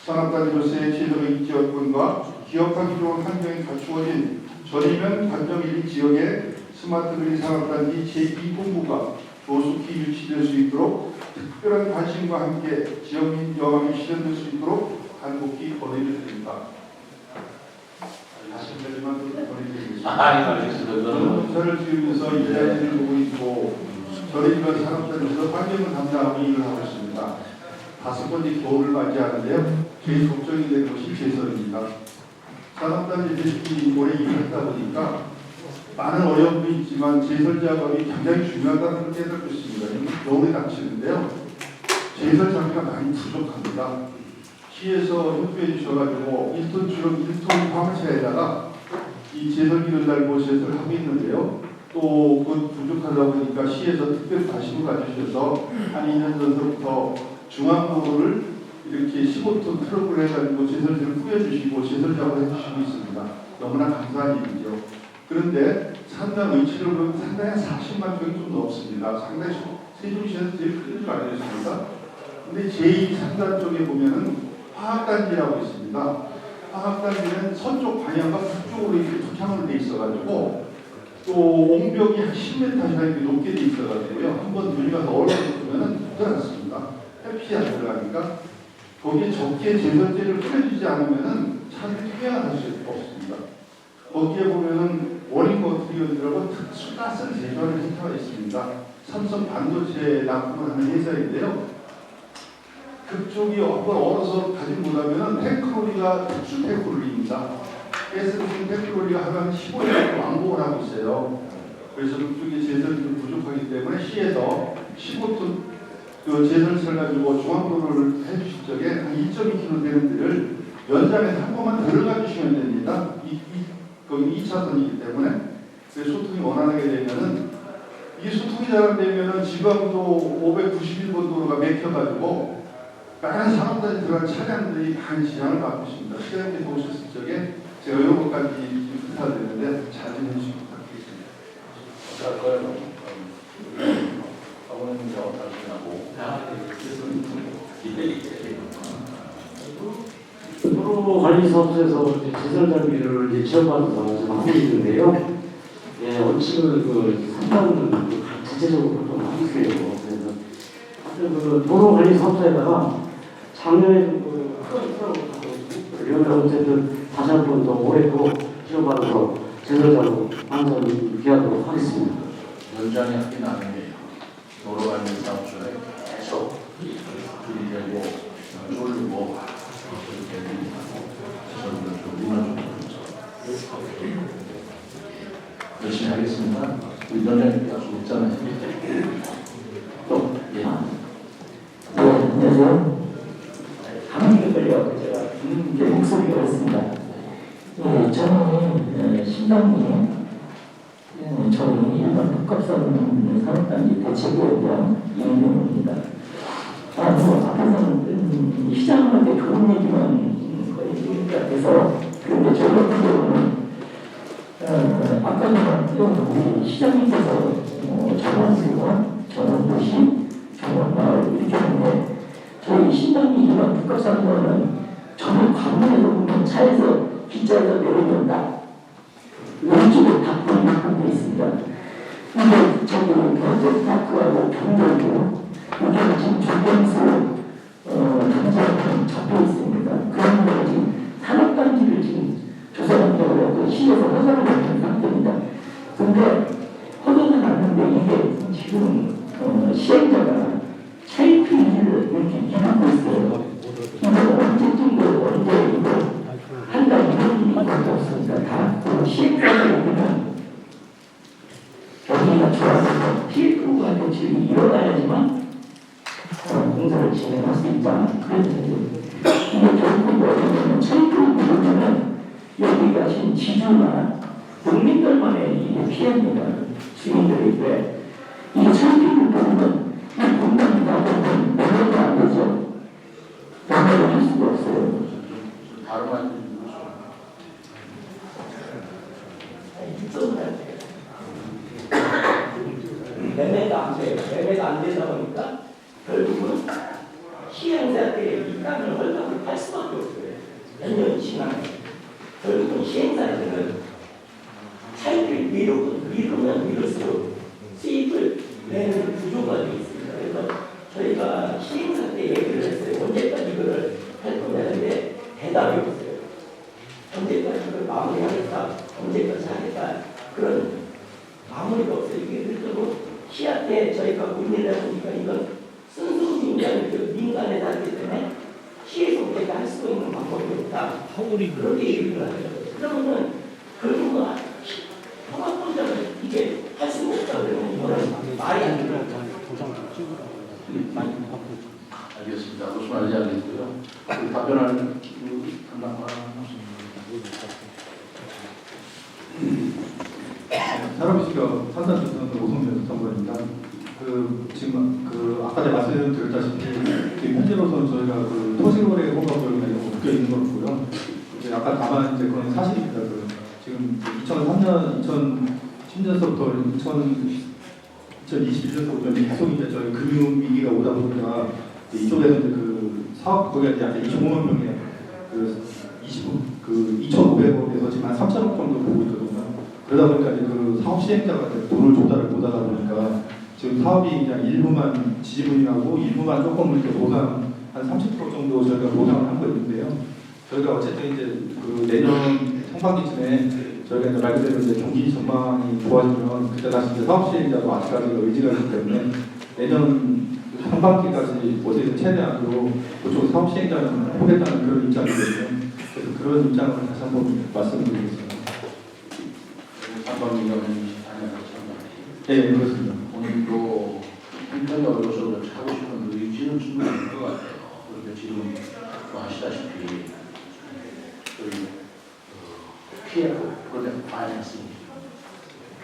산업단지로서의 제도의 지역권과 기업하기 좋은 환경이 갖추어진 전이면 관정 1위 지역의 스마트그린 산업단지 제2본부가 조속히 유치될 수 있도록 특별한 관심과 함께 지역민 여망이 실현될 수 있도록 간곡히 권해를 드립니다. 말씀드리지만 보내드리겠습니다. 알겠습니다. 저는 공사를 지으면서 이 자리를 보고 있고 저희 이런 산업단지에서 환경을 담당하고 일을 하고 있습니다. 5번째 겨울을 맞이하는데요. 제일 걱정이 되는 것이 제설입니다. 산업단지들이 오래 일을 했다 보니까 많은 어려움도 있지만 제설 작업이 굉장히 중요하다는 걸 깨닫고 있습니다. 겨울에 닥치는데요. 제설 장비가 많이 부족합니다. 시에서 협조해 주셔가지고 1톤 화물차에다가 이 제설기를 달고 제설을 하고 있는데요. 또 그 부족하다 보니까 시에서 특별 관심을 가주셔서 한 2년 전부터 중앙도로를 이렇게 15톤 트럭을 해가지고 제설지를 뿌려주시고 제설 작업을 해주시고 있습니다. 너무나 감사한 일이죠. 그런데 산당 위치를 보면 상당히 40만 평이 좀 넘습니다. 상당히 세종시에서 제일 큰 줄 알고 있습니다. 근데 제2상단 쪽에 보면은 화학단지라고 있습니다. 화학단지는 서쪽 방향과 북쪽으로 이렇게 투창으로 돼 있어가지고 또 옹벽이 한 10m 이렇게 높게 돼 있어가지고요. 한번 눈이가 얼어붙으면은 붙어났습니다. 햇빛이 안 들어가니까 거기에 적게 제설제를 뿌려주지 않으면은 차들이 퇴행할 수 없습니다. 거기에 보면은 워링 머티리얼이라고 특수 가스를 제조하는 센터가 있습니다. 삼성 반도체 납품을 하는 회사인데요. 그쪽이 얼어서 가지 못하면 테크놀리가 특수 테크놀리입니다. 가스부품 테크놀리가 하면 15년 왕복을 하고 있어요. 그래서 그쪽이 제설이 좀 부족하기 때문에 시에서 15톤 그 제설을 가지고 중앙도로를 해주실 적에 한 2.2km 되는 데를 연장해서 한 번만 들어가 주시면 됩니다. 거기 2차선이기 때문에 소통이 원활하게 되면은 이 소통이 잘 안 되면은 지방도 591번 도로가 막혀가지고 다른 산업단지 들어간 차량들이 많이 지장을 받고 있습니다. 시장님께서 오셨을 적에 제가 이런 것까지 부탁드리는데 잘 좀 해주시기 부탁드리겠습니다. 박원님 도로 관리 사업소에서 제설 장비를 이제 지원받아서 지금 하고 있는데요. 예, 원칙을 그 상당 구체적으로 좀 하겠어요. 그래서 그 도로 관리 사업소에다가 작년에 그런 어쨌든 다시 한 번 더 올해도 지원받아서 제설 장비 완전 귀하도록 하겠습니다. 연장이 하긴 하는데 도로 관리 사업소에 계속 들이대고 쫄고 이렇게 저는 좀 열심히 하겠습니다. 우리 연장이 약속 있잖아요. 또 예. 안녕하세요. 감기에 걸려 제가 이제 목소리가 있습니다. 예, 저는 신당이 저는 일반 특급선 산업단지 대책에 대한 이용입니다. 앞에서는 시장한테 좋은 얘기만 거의 얘기가 돼서 그런데 저 같은 경우는 아까 우리 시장님께서 전원도시, 전원마을 이렇게 하는데 저희 신당이 일반 특급선거는 저는 관문에서 보면 차에서 기차에서 내리면 딱 왼쪽에 닭불이 돼 있습니다. 근데 저기 견적파크하고 경찰도 여기는 지금 조경수 경찰은 잡혀 있습니다. 그런 거 지금 산업단지를 지금 조사한다고 해서 시에서 허가를 받는 상태입니다. 근데 허가는 났는데 이게 지금 시행자가 차일피를 이렇게 기하고 있어요. 이거 언제쯤 언제 이거 한달 이런 일이 없습니다. 다 시행자가 오면 여기가 좋아서 피해 끌고 지금 일어나야지만 공사를 진행할 수 있다. 그래서 이게 결국 뭐냐면 차일피를 부르면 여기가 지금 지주나 농민들만의 이게 피해입니다. 주민들에게 이 차일피를 부르면 이 공간이 나오면 면허가 안 되죠. 면허를 할 수가 없어요. 다른 말 매매가 안 돼요. 매매가 안 되다 보니까 결국은 시행사 때 이 땅을 헐값을 팔 수밖에 없어요. 몇 년이 지나면 결국은 시행사에서는 차익을 미루면 미룰수록 수익을 내는 구조가 되어 있습니다. 그래서 저희가 시행사 때 얘기를 했어요. 언제까지 이거를 할 거냐는데 대답이 없어요. 언제까지 이걸 마무리하겠다, 언제까지 하겠다 그런 마무리가 없어요. 이게 그래도 시한테 저희가 문의를 해보니까 이건 순수 민간에 닿기 때문에 시에서 우리가 할 수 있는 방법이 없다. 그렇게 얘기를 하죠. 그러면은 결국은 통합본장을 이게 할 수가 없다 그러면 이거는 말이 안 되는 알겠습니다. 무슨 말인지 알겠고요. 답변하는 담당관 사람씨가 산산조선도 오성재 선거입니다. 지금 아까 제가 말씀드렸다시피 현재로서는 저희가 토지거래 허가법에 묶여 있는 거고요. 이제 아까 다만 이제 그건 사실입니다. 지금 2003년, 2010년서부터 2021년서부터 계속 이제 저희 금융 위기가 오다 보니까 이쪽에서 이제 사업 거기가 이제 약 25만 명의 2,500억에서 지금 한 3,000억 정도 보고 있거든요. 그러다 보니까 이제 사업 시행자가 돈을 조달을 못하다 보니까 지금 사업이 그냥 일부만 지지분이하고 일부만 조금 이렇게 보상 한 30% 정도 저희가 보상을 한 거 있는데요. 저희가 어쨌든 이제 내년 상반기쯤에 저희가 이제 말 그대로 이제 경기 전망이 좋아지면 그때 다시 이제 사업 시행자도 아직까지 의지가 있기 때문에 내년 상반기까지 어쨌든 최대한으로 그쪽 사업 시행자는 하겠다는 그런 입장이거든요. 그래서 그런 입장을 다시 한번 말씀드리겠습니다. 상반기가 아니라 상반기. 네, 그렇습니다. 오늘도 굉장히 어려워서 그렇지 하고 싶은 의지는 충분히 있는 것 같아요. 그런데 지금 아시다시피 PF 프로젝트 파이낸싱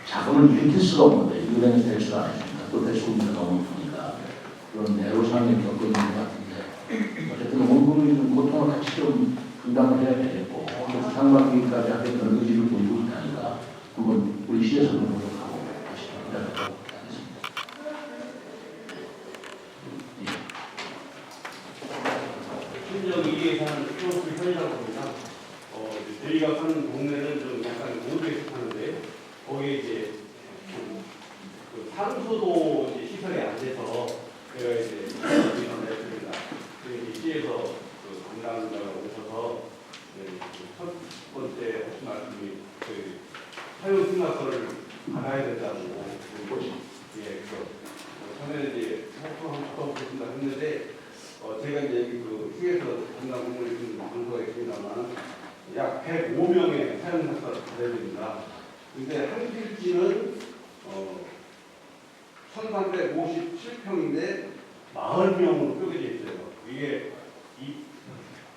자금을 일으킬 수가 없는데 은행에서 대출을 안 해줍니다. 또 대출 문제가 너무 크니까 그런 애로사항이 겪고 있는 것 같은데 어쨌든 원금이 좀 고통을 같이 좀 분담을 해야 되겠고 그래서 상반기까지 하겠다는 의지를 보이고 있다니까 한번 우리 시에서도 노력하고 다시 기다려보도록 하겠습니다. 심지어 이 예산은 플러스 현이라고 봅니다. 저희가 사는 동네는 좀 약간 모두에 속하는데 거기에 이제 그 상수도 이제 시설이 안 돼서 제가 이제 의견을 냈습니다. 이제 시에서 그 담당자가 오셔서 첫 번째 하신 말씀이 그 사유 승낙서를 받아야 된다고 예, 처음에 이제 한번 붙어보신다 했는데 제가 이제 그 시에서 담당 공무원이 좀 방송가 있습니다만 약 105명의 사용자가 받아야 됩니다. 근데 한 필지는 1357평인데 40명으로 쪼개져 있어요. 이게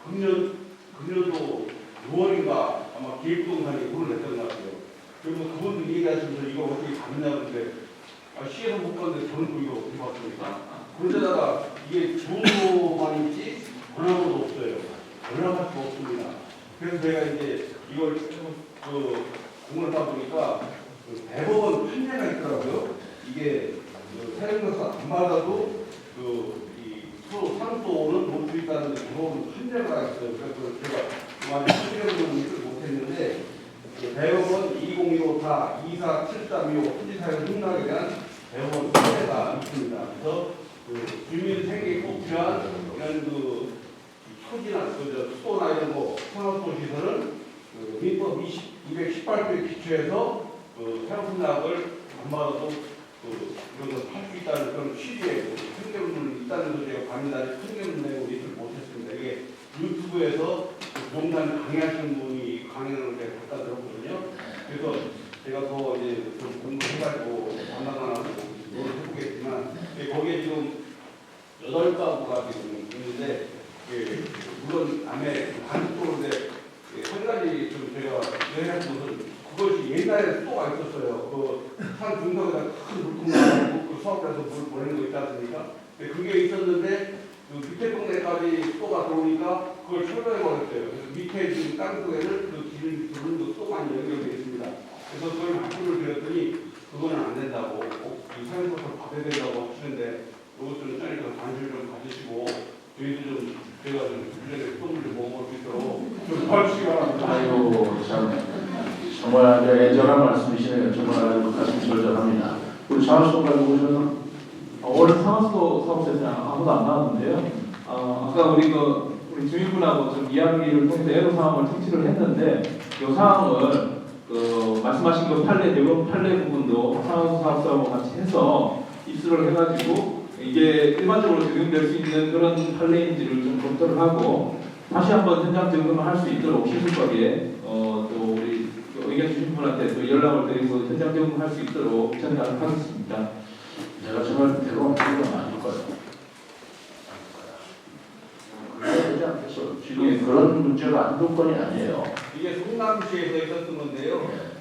금년도 6월인가 아마 기획부동산이 돈을 냈던 것 같아요. 그리고 그분들 얘기하시면서 이거 어떻게 받느냐는데 시에서 못 봤는데 저는 또 이거 어떻게 받습니까? 그러다가 이게 주소만 있지 전화번호도 없어요. 연락할 수가 없습니다. 그래서 제가 이제 이걸 공부를 하다 보니까 대법원 판례가 있더라고요. 이게 사용자사 안 받아도 서로 상소는 못 수 있다는 대법원 판례가 있어요. 그래서 제가 많이 판례를 못했는데 대법원 2015-247325 토지사용 승낙에 대한 대법원 판례가 있습니다. 그래서 주민 생계 꼭 필요한 이런 토지나 수도나 이런 거 상업도시설은 민법 218조에 기초해서 사용승낙을 안 받아도 이런 걸 할 수 있다는 그런 취지의 판결문이 있다는 걸 제가 관련한 판결문 내고 리스를 못했습니다. 이게 유튜브에서 용산 강의하시는 분이 강의를 제가 갖다 들었거든요. 그래서 제가 더 이제 좀 공부해가지고 담당하고 노력해보겠지만 거기에 지금 8가구가 지금 있는데 물론 안에 반쪽으로인데 한 가지 좀 제가 여행할 것은 그것이 옛날에 수도가 있었어요. 산 중턱에다 큰 물통 나고 그 수압해서 물 보내는 거 있지 않습니까? 그게 있었는데 밑에 동네까지 수도가 들어오니까 그걸 철거해 버렸어요. 그래서 밑에 지금 땅 쪽에는 기름 그 수도가 연결되어 있습니다. 그래서 그걸 말씀을 드렸더니 그거는 안 된다고 이 사용소설 받아야 된다고 하시는데 이것 좀 짜니까 관심을 좀 가지시고 저희도 좀 제가 좀 주변에 수도를 좀 먹어볼 수 있도록 좀 도와주시기 바랍니다. 아이고 참 정말 아주 애절한 말씀이시네요. 정말 아주 가슴 절절합니다. 우리 장학수도 가지고 오셔서 오늘 상하수도 사업자장 아무도 안 나왔는데요. 아까 우리 주민분하고 좀 이야기를 통해서 애로사항을 통치를 했는데 이 사항을 말씀하신 그 대법 판례 부분도 상하수 사업자하고 같이 해서 입수를 해가지고 이게 일반적으로 적용될 수 있는 그런 판례인지를 좀 검토를 하고 다시 한번 현장 점검을 할 수 있도록 신속하게 또 우리 의견 주신 분한테 또 연락을 드리고 현장 점검할 수 있도록 전달을 하겠습니다. 제가 정말 대법원 판례가 많을 거예요. 그래야 되지 않겠어. 지금 그런 문제가 한두 건이 아니에요. 이게 성남시에서 있었던 건데요.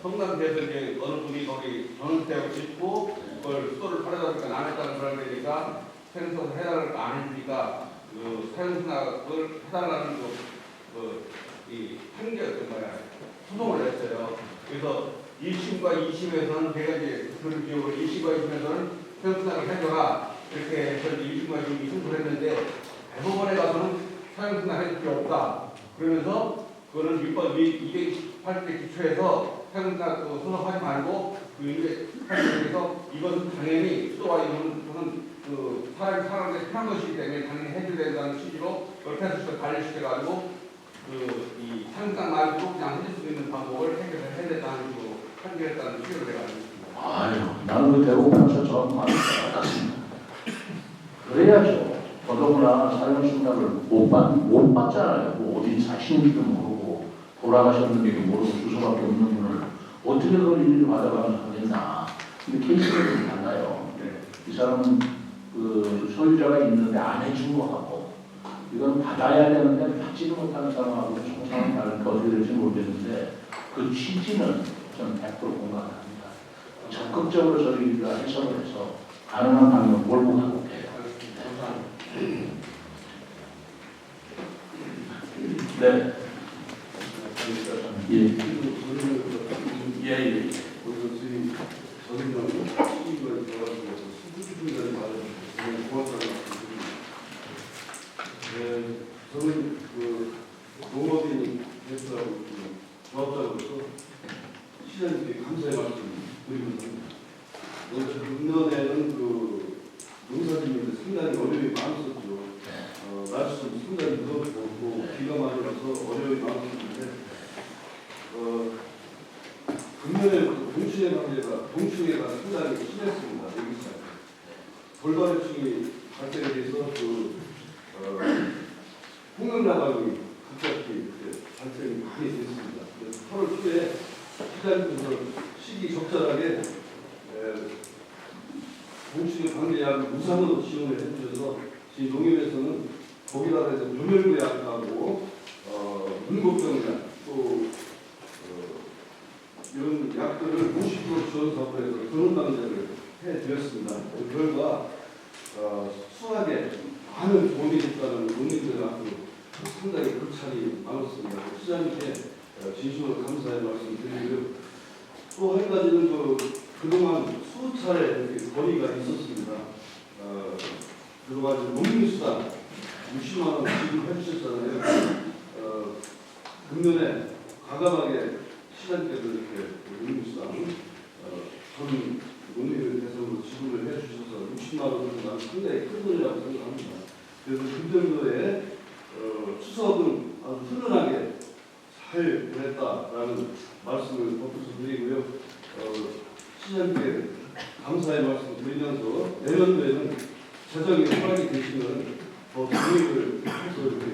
성남시에서 이제 어느 분이 거기 전원주택을 짓고 그걸 수도를 팔아다 보니까 안 했다는 그걸 되니까 사용승낙을 해달라고 안 해주니까 사용승낙을 해달라는 이 소송을 했어요. 그래서 1심과 2심에서는 제가 이제 그런 기억으로 1심과 2심에서는 사용승낙을 해줘라 이렇게 해서 1심과 2심이 승소를 했는데 대법원에 가서는 사용승낙 해줄 필요 없다. 그러면서 그거는 민법 228조 기초해서 사용승낙 소송하지 말고 228조에서 이건 당연히 수도와 이거는 사람들이 편한 것이기 때문에 당연히 해줘야 된다는 취지로 얼패스를 관리시켜가지고 이 사용승낙 말고 그냥 해줄 수 있는 방법을 해결을 해야 된다는 저는 배고파서 저 마음이 같습니다. 그래야죠. 더더구나 사형 승낙을 못 받잖아요. 뭐 어디 사시는지도 모르고 돌아가셨는지도 모르고 주소밖에 없는 분을 어떻게 그걸 일일이 받아가면서 하겠나. 근데 케이스가 좀 달라요. 이 사람은 그 소유자가 있는데 안 해준 거 같고 이건 받아야 되는데 받지도 못하는 사람하고 정상은 다른 어떻게 될지 모르겠는데 그 취지는 저는 100% 공감합니다. 적극적으로 저희가 해석을 해서 가능한 방법을 몰고 가고 해요. 네. 예. 예. 저는 그 농업인 대표하고 조합자로서 시장님께 감사의 말씀 드리면서 금년에는 그 농사짓는데 상당히 어려움이 많았었죠. 날씨도 상당히 무덥고 비가 많이 와서 어려움이 많았었는데 금년에부터 동충해가 상당히 심했습니다. 여기 시작. 돌발해충이 발생해서 홍역나방이 갑자기 발생이 많이 됐습니다. 그래서 8월 초에 시장님께서 시기 적절하게 동충해 방제약을 무상으로 지원을 해주셔서 지금 농협에서는 거기다가 해서 조멸구약하고 문고병약 또 이런 약들을 50% 지원 사업을 해서 근원 방제를 해드렸습니다. 그 결과 수확에 많은 도움이 됐다는 농민들한테 상당히 극찬이 많았습니다. 시장님께 진심으로 감사의 말씀 드리고요. 또 한 가지는 그동안 수차례 이렇게 건의가 있었습니다. 그동안 농민수당 60만 원 지급해 주셨잖아요. 금년에 과감하게 시장님께서 이렇게 농민수당 전 농민을 대상으로 지급을 해 주셔서 60만 원은 나는 상당히 큰 돈이라고 생각합니다. 그래서 그 정도의 추석은 아주 훈훈하게 잘 보냈다라는 말씀을 덧붙여 드리고요. 시장님께 감사의 말씀 드리면서 내년도에는 재정이 허락이 되시면 더 계획을 해서 이렇게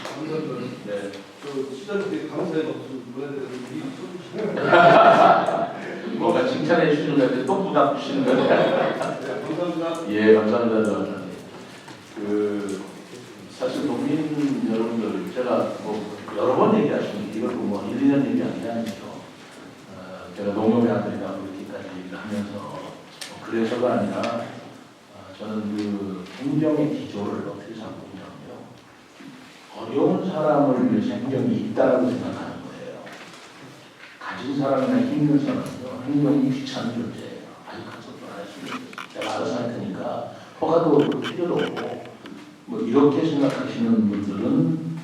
감사합니다. 네. 시장님께 감사의 말씀 보내드려서 뭔가 칭찬해 주시는 것 같은데 또 부담 주시는 것 같아요. 감사합니다. 예, 감사합니다. 사실 국민 여러분들 제가 뭐 여러 번 얘기하시는 이걸 뭐 1, 2년 얘기한 게 아니죠. 제가 농업의 아들이다 그렇게까지 얘기를 하면서 그래서가 아니라 저는 그 행정의 기조를 어떻게 생각하냐면요. 어려운 사람을 위해서 행정이 있다라고 생각하는 거예요. 가진 사람이나 힘든 사람은요. 행정이 귀찮은 존재예요. 아니 가서 또 안 했으면 내가 알아서 할 테니까 허가도 올 필요도 없고 뭐 이렇게 생각하시는 분들은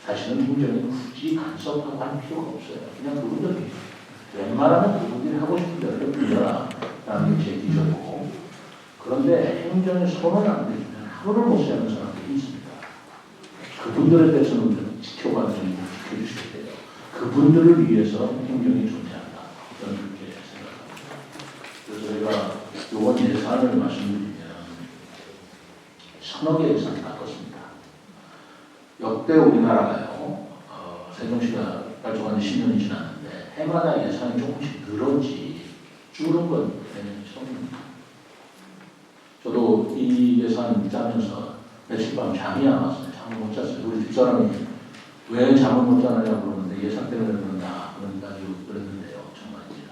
사실은 행정이 굳이 간섭하고 할 필요가 없어요. 그냥 그분들이 웬만하면 그분들이 하고 싶은 대로 빌려라라는 게 제 기조고 그런데 행정에 손을 안 대주면 하루를 못 사는 사람들이 있습니다. 그분들에 대해서는 우리는 지켜봐주는 걸 지켜주셔야 돼요. 그분들을 위해서 행정이 존재한다. 저는 그렇게 생각합니다. 그래서 제가 이번 예산을 말씀드리면 서너 개 예산을 바꿨습니다. 역대 우리나라가요. 세종시가 발족한 지 10년이 지났는데 해마다 예산이 조금씩 늘었지 줄은 건 내년이 처음입니다. 저도 이 예산 짜면서 며칠 밤 잠이 안 왔어요. 잠을 못 잤어요. 우리 집사람이 왜 잠을 못 자느냐고 그러는데 예산 때문에 그런다. 그런가지고 그랬는데요. 정말입니다.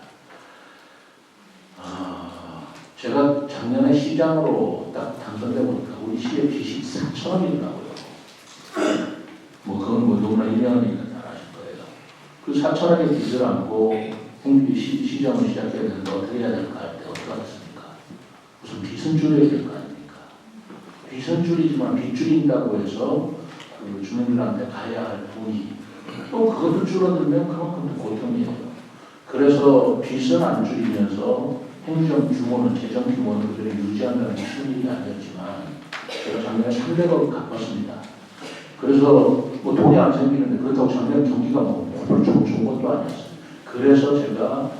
제가 작년에 시장으로 딱 당선돼 보니까 우리 시의 빚이 4천억이더라고요. 뭐 그건 뭐 누구나 유명한 얘기는 잘 아실 거예요. 그 4천억의 빚을 안고 시정을 시작해야 되는데 어떻게 해야 될까 할 때 어떻게 하겠습니까? 무슨 빚은 줄여야 될 거 아닙니까? 빚은 줄이지만 빚 줄인다고 해서 그 주민들한테 가야 할 돈이 또 그것도 줄어들면 그만큼 고통이에요. 그래서 빚은 안 줄이면서 행정 규모는 재정 규모는 그대로 유지한다는 게 쉬운 일이 아니었지만 제가 작년에 300억 갚았습니다. 그래서 뭐 돈이 안 생기는데 그렇다고 작년 경기가 뭐 좋은 것도 아니었어요. 그래서 제가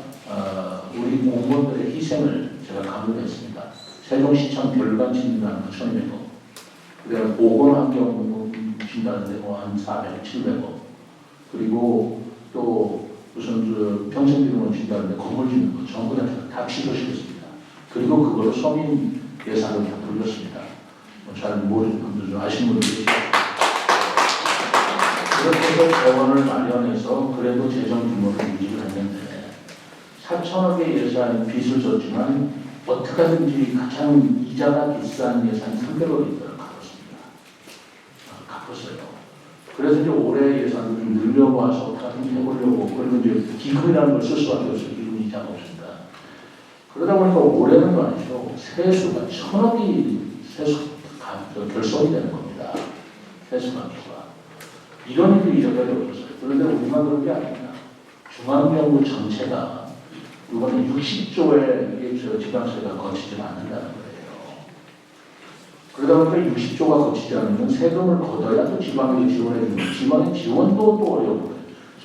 우리 공무원들의 희생을 제가 감독했습니다. 세종시청 별관 진단하는 거 1,200억. 그다음에 보건환경 진단하는데 뭐 한 400억, 700억. 그리고 또 무슨 평생비용을 진단하는데 건물 짓는 거 전부 다 취소시켰습니다. 그리고 그걸로 서민 예산을 다 돌렸습니다. 잘 모르는 분들 좀 아시는 분들이 계시죠. 그렇게 해서 재원을 마련해서 그래도 재정 규모를 유지를 했는데 4천억의 예산 빚을 졌지만 어떻게 하든지 가장 이자가 비싼 예산 300억이 갚았어요. 그래서 이제 올해 예산을 좀 늘려봐서 어떻게 해보려고 그러면 이제 기금이라는 걸 쓸 수밖에 없어요. 기금 이자가 없습니다. 그러다 보니까 올해는 말이죠. 세수가 1,000억이 결손이 되는 겁니다. 세수관계가. 이런 일이 이전까지 없었어요. 그런데 우리만 그런 게 아닙니다. 중앙정부 전체가 이번에 60조의 지방세가 거치지 않는다는 거예요. 그러다 보니까 60조가 거치지 않으면 세금을 걷어야 또 지방에 지원해 주는 거예요. 지방의 지원도 또 어려운 거예요.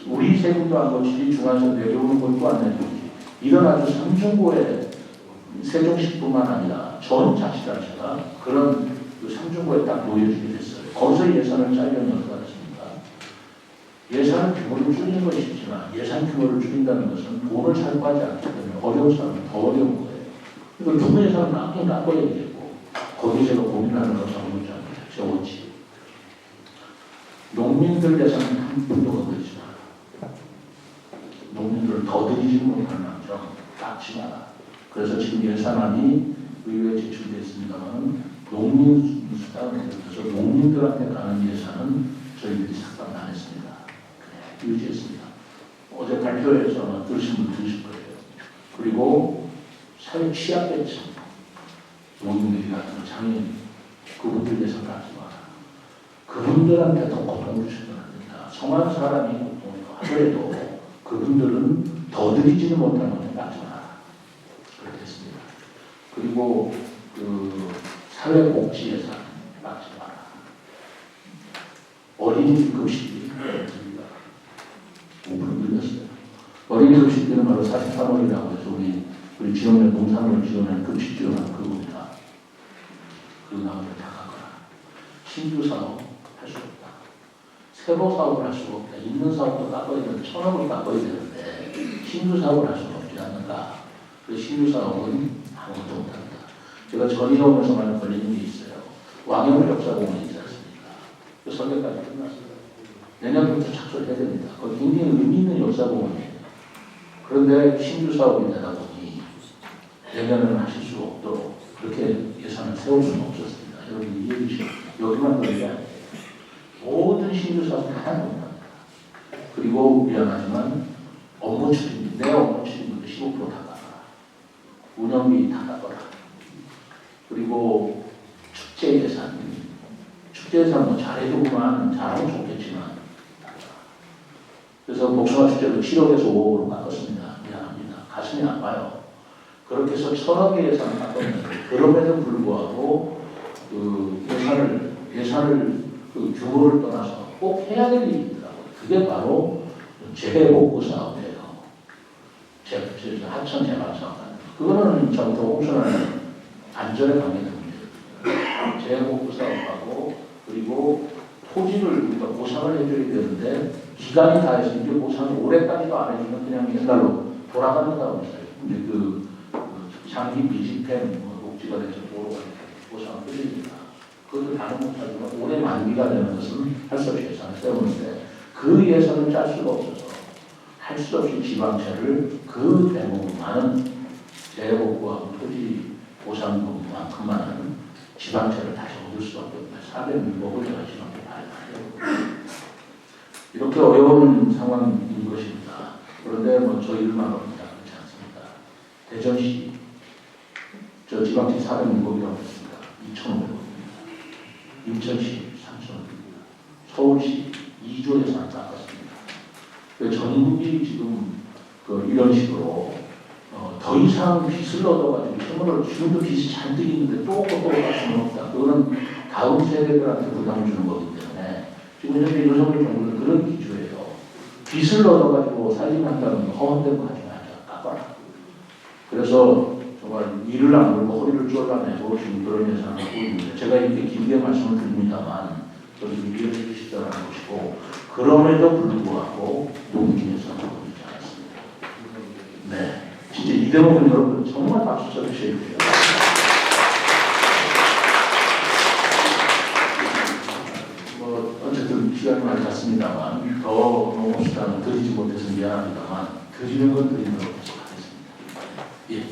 우리 세금도 안 거치지 중앙에서 내려오는 것도 안 내려오지. 이런 아주 삼중고의 세종시뿐만 아니라 전 자치단체가 그런 그 삼중고에 딱 놓여지게 됐어요. 거기서 예산을 짜려면 어떻게 하겠습니까? 예산 규모를 줄이는 것이 쉽지만 예산 규모를 줄인다는 것은 돈을 살구하지 않기 때문에 어려운 사람은 더 어려운 거예요. 그러니까 누구 예산을 깎아야 되겠고 거기 제가 고민하는 것은 어렵지 않습니다. 저원치. 농민들 예산은 한 푼도 건드리지 마라. 농민들을 더 드리지 못할 만큼 깎지 마라. 그래서 지금 예산안이 의회에 제출되어 있습니다만 농민수당, 그래서 농민들한테 가는 예산은 저희들이 삭감 안 했습니다. 그래, 유지했습니다. 어제 발표에서 아마 들으신 분 들으실 거예요. 그리고 사회 취약계층, 농민들이 같은 장애인, 그분들 예산 갖지 마라. 그분들한테 더 고통을 주시면 안 됩니다. 성한 사람이 고통을 하더라도 그분들은 더 드리지는 못할 만큼 갖지 마라. 그렇게 했습니다. 그리고 그 사회복지 예산 갖지 마라. 어린이 급식비 5% 늘렸어요. 어린이 급식비는 바로 43원이라고 해서 우리 지원의 농산물 지원하는 급식 지원하는 그겁니다. 그 나머지 다 가거라. 신규 사업 할 수 없다. 새로 사업을 할 수가 없다. 있는 사업도 깎아야 되는데 1,000억을 깎아야 되는데 신규 사업을 할 수가 없지 않는가. 그 신규 사업은 아무것도 못합니다. 제가 전의원에서만 걸리는 게 있어요. 왕영 역사공원이 있지 않습니까? 그 설계까지 끝났어요. 내년부터 착수를 해야 됩니다. 거기 굉장히 의미 있는 역사공원이에요. 그런데 신규 사업이 되다 보니 내년에는 하실 수 없도록 그렇게 예산을 세울 수는 없었습니다. 여러분 이해해 주시죠. 여기만 그런 게 아니에요. 모든 신규 사업은 다 못합니다. 그리고 미안하지만 업무 추진, 내 업무 추진도 15% 다 깎아라. 운영비 다 깎아라. 그리고 축제 예산 뭐 잘해주고만 잘하면 좋겠지만 그래서 복숭아 축제도 7억에서 5억으로 깎았습니다. 미안합니다. 가슴이 아파요. 그렇게 해서 1,000억의 예산을 깎았는데 그럼에도 불구하고 그 예산을 그 규모를 떠나서 꼭 해야 될 일이 있더라고요. 그게 바로 재복구 사업이에요. 하천 재발 사업. 그거는 저부터 옵션하는 안전에 관계된 문제거든요. 재복구 사업하고 그리고 토지를 우리가 보상을 해줘야 되는데 기간이 다 해서 이제 보상을 올해까지도 안 해주면 그냥 옛날로 돌아간다고 했어요. 이제 그 장기 미집행 녹지가 돼서 도로가 보상을 해줍니다. 그것도 다른 못하지만 올해 만기가 되는 것은 할 수 없이 예산을 세우는데 그 예산을 짤 수가 없어서 할 수 없이 지방채를 그 대목은 많은 재복구하고 토지 보상금만큼만은 지방채를 다시 얻을 수밖에 없다. 400억을 제가 지방채 발행하려고 이렇게 어려운 상황인 것입니다. 그런데 뭐 저희들만 합니다. 그렇지 않습니다. 대전시 저 지방채 400억이라고 했습니다. 2,500억입니다. 인천시 3,500억입니다. 서울시 2조 예산을 깎았습니다. 전국이 지금 이런 식으로 더 이상 빚을 얻어가지고 채무를 지금도 빚이 잔뜩 있는데 또 갈 수는 없다. 그거는 다음 세대들한테 부담을 주는 거기 때문에 지금 현재 윤석열 정부는 그런 기조예요. 빚을 얻어가지고 살림한다는 허언된 거 하지 말자. 깎아라. 그래서 정말 이를 안 물고 허리를 쪼아내고 지금 그런 예산을 하고 있는데 제가 이렇게 길게 말씀을 드립니다만 저도 좀 이해해 주시다는 것이고 그럼에도 불구하고 용기 예산을 하고 있지 않았습니다. 네. 진짜 이 대목은 여러분 정말 박수 쳐주셔야 돼요. 어쨌든 시간이 많이 갔습니다만 더 농업수당을 드리지 못해서 미안합니다만 드리는 건 드리는 걸로 계속하겠습니다. 예.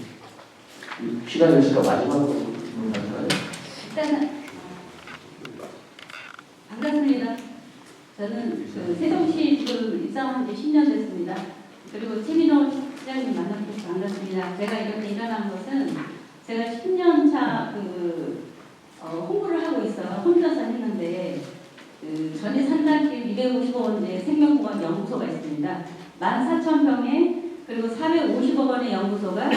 시간이 있으니까 마지막으로 질문할까요? 일단은 반갑습니다. 저는 그 세종시 지금 입사한 지 10년 됐습니다. 그리고 최민호 시장님 만나서 반갑습니다. 제가 이렇게 일어난 것은 제가 10년 차 홍보를 하고 있어요. 혼자서 했는데 전에 산단길 255원대 생명공원 연구소가 있습니다. 14,000평에 그리고 450억 원의 연구소가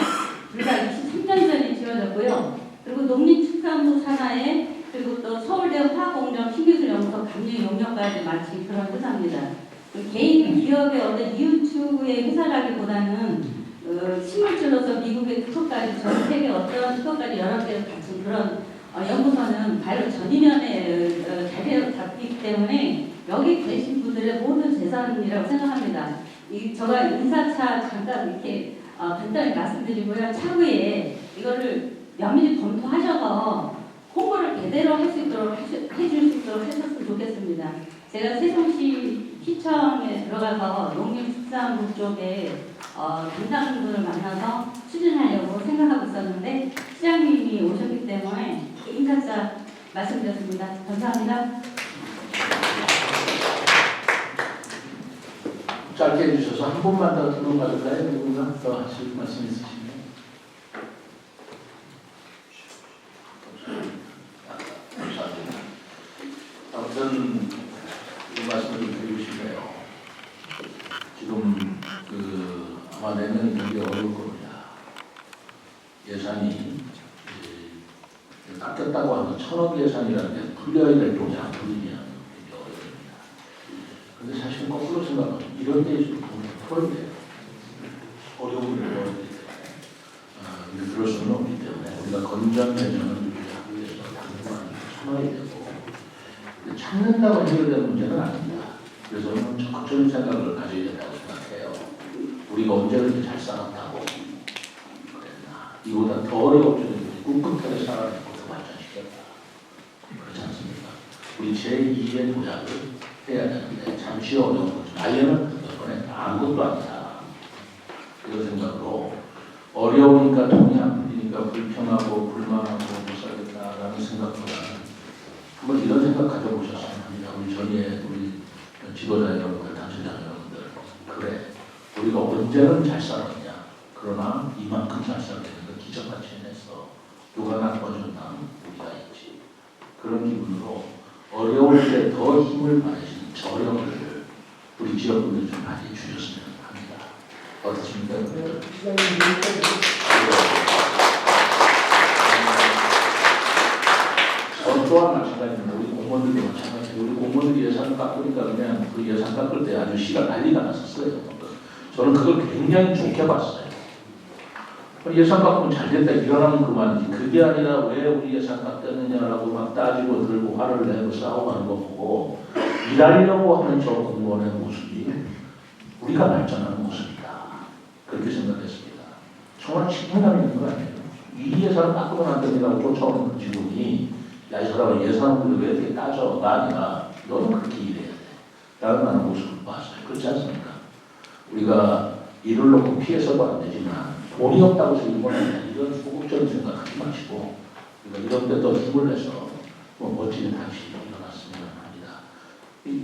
불과 23년 전에 지어졌고요. 그리고 농림축산부 산하에 그리고 또 서울대 화학공정 신기술연구소 감리 용역까지 마친 그런 회사입니다. 개인 기업의 어떤 이웃추구의 회사라기보다는 식물질로서 미국의 특허까지 전 세계 어떤 특허까지 여러 개를 갖춘 그런 연구소는 바로 전이면에 자리를 잡기 때문에 여기 계신 분들의 모든 재산이라고 생각합니다. 제가 인사차 잠깐 이렇게 간단히 말씀드리고요. 차후에 이거를 면밀히 검토하셔서 홍보를 제대로 할 수 있도록 해줄 수 있도록 하셨으면 좋겠습니다. 제가 세종시 시청에 들어가서 농림축산부 쪽에 담당분을 만나서 추진하려고 생각하고 있었는데 시장님이 오셨기 때문에 인사차 말씀드렸습니다. 감사합니다. 짧게 해주셔서 한 번만 더 들어가실까요? 누군가 더 하실 말씀 있으시면. 감사합니다. 아무튼 이 말씀을 좀 드리고 싶네요. 지금 아마 내년에 되게 어려울 겁니다. 예산이 깎였다고 하면 1,000억 예산이라는 게 풀려야 될 돈이 안 풀리면 되게 어렵습니다. 그런데 사실 거꾸로 생각하면 이런 데에 좀 돈을 풀어야 돼요. 어려움을 풀어야 되기 때문에 그럴 수는 없기 때문에 우리가 건전 예산을 유지하기 위해서 당분간 참아야 되고 참는다고 해결되는 문제는 아닙니다. 그래서 저는 적극적인 생각을 가져야 된다고 생각해요. 우리가 언제 그렇게 잘 살았다고 그랬나. 이보다 더 어려운 꿋꿋하게 살아내고 더 발전시켰다. 그렇지 않습니까? 우리 제2의 도약을 해야 되는데 잠시 어려운 거죠. 말려는 이번에 아무것도 아니다. 이런 생각으로 어려우니까 돈이 안 풀리니까 불평하고 불만하고 못 살겠다라는 생각보다는 한번 이런 생각 가져보셨으면 합니다. 우리 전에 우리 지도자 여러분들, 당선자 여러분들, 그래 우리가 언제는 잘 살았냐. 그러나 이만큼 잘 살았다는 걸 기적같이 해냈어. 누가 나빠졌나? 우리가 있지. 그런 기분으로 어려울 때 더 힘을 받으시는 저력을 우리 지역분들 좀 많이 주셨으면 합니다. 어떻습니까? 또한 마찬가지입니다. 우리 공무원들도 마찬가지예요. 우리 공무원들이 예산을 깎으니까 그냥 그 예산 깎을 때 아주 시간 난리가 났었어요. 저는 그걸 굉장히 좋게 봤어요. 예산 깎으면 잘 됐다 일어나면 그만이지. 그게 아니라 왜 우리 예산 깎였느냐라고 막 따지고 들고 화를 내고 싸우고 하는 거 보고 일하려고 하는 저 공무원의 모습이 우리가 발전하는 모습이다. 그렇게 생각했습니다. 정말 책임감 있는 거 아니에요. 이 예산을 깎으면 안 됩니다고 쫓아오는 그 직원이 야, 이 사람은 예산을 왜 이렇게 따져? 나 아니라 너는 그렇게 일해야 돼. 라는 하는 모습을 봤어요. 그렇지 않습니까? 우리가 일을 놓고 피해서도 안 되지만 돈이 없다고 해서 일본 아니라 이런 소극적인 생각하지 마시고 우리가 이런 데 더 힘을 내서 멋진 당시 일어났으면 합니다.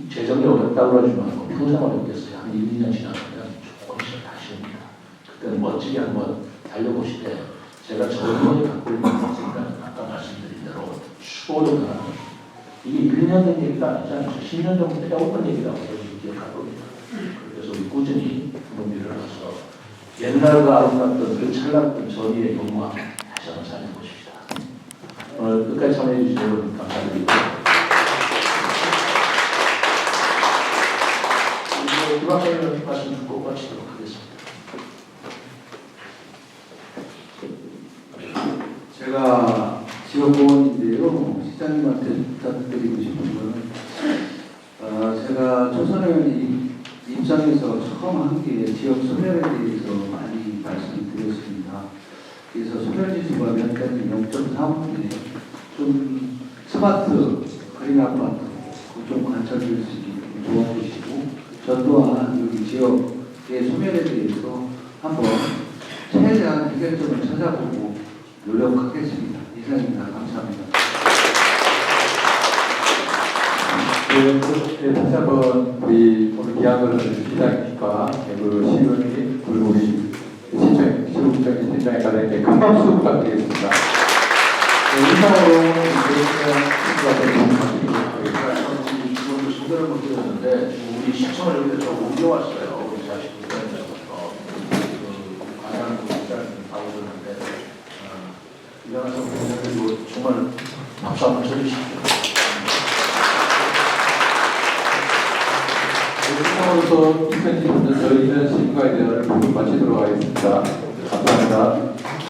재정이 어렵다고 그러지만 평생 어렵겠어요. 한 1, 2년 지나면 조금씩 다시 옵니다. 그때는 멋지게 한번 달려보시되 제가 저번에 갖고 있는 생각은 아까 말씀드린 대로 수고를 하는 거죠. 이게 1년 된 얘기가 아니잖아요. 10년 전부터 해오던 얘기라고 기억하고 있습니다. 그래서 우리 꾸준히 한번 일어나서 옛날과 아름답던 그 찬란했던 전의의 영광 다시 한번 살려보십시다. 오늘 끝까지 참여해 주신 여러분 감사드리고 마지막으로 말씀 듣고 마치도록 하겠습니다. 제가 지역공원인데요. 시장님한테 부탁드리고 싶은 거는 제가 조선의원이 입장에서 처음 한 게 지역 소멸에 대해서 많이 말씀드렸습니다. 그래서 소멸지수가 몇 가지 0.4분에 좀 스마트 그린 아파트 좀 관찰될 수 있게 도와주시고 저 또한 여기 지역의 소멸에 대해서 한번 최대한 해결점을 찾아보고 노력하겠습니다. 이상입니다. 감사합니다. 네, 다시 한번 우리 오늘 기약을 하는 시장님과 그 시의원님 그리고 우리 시국적인 팀장에 관련해 큰 박수 부탁드리겠습니다. 인사로 지금도 소개를 못 드렸는데 우리 시청을 여기서 좀 옮겨왔어요. 우리 자식들에서 관장님, 부장님 다 오셨는데 일어나서 그리고 정말 박수 한번 쳐주십시오. 이상으로서 2020년 저희는 시민과의 대화를 모두 마치도록 하겠습니다. 감사합니다.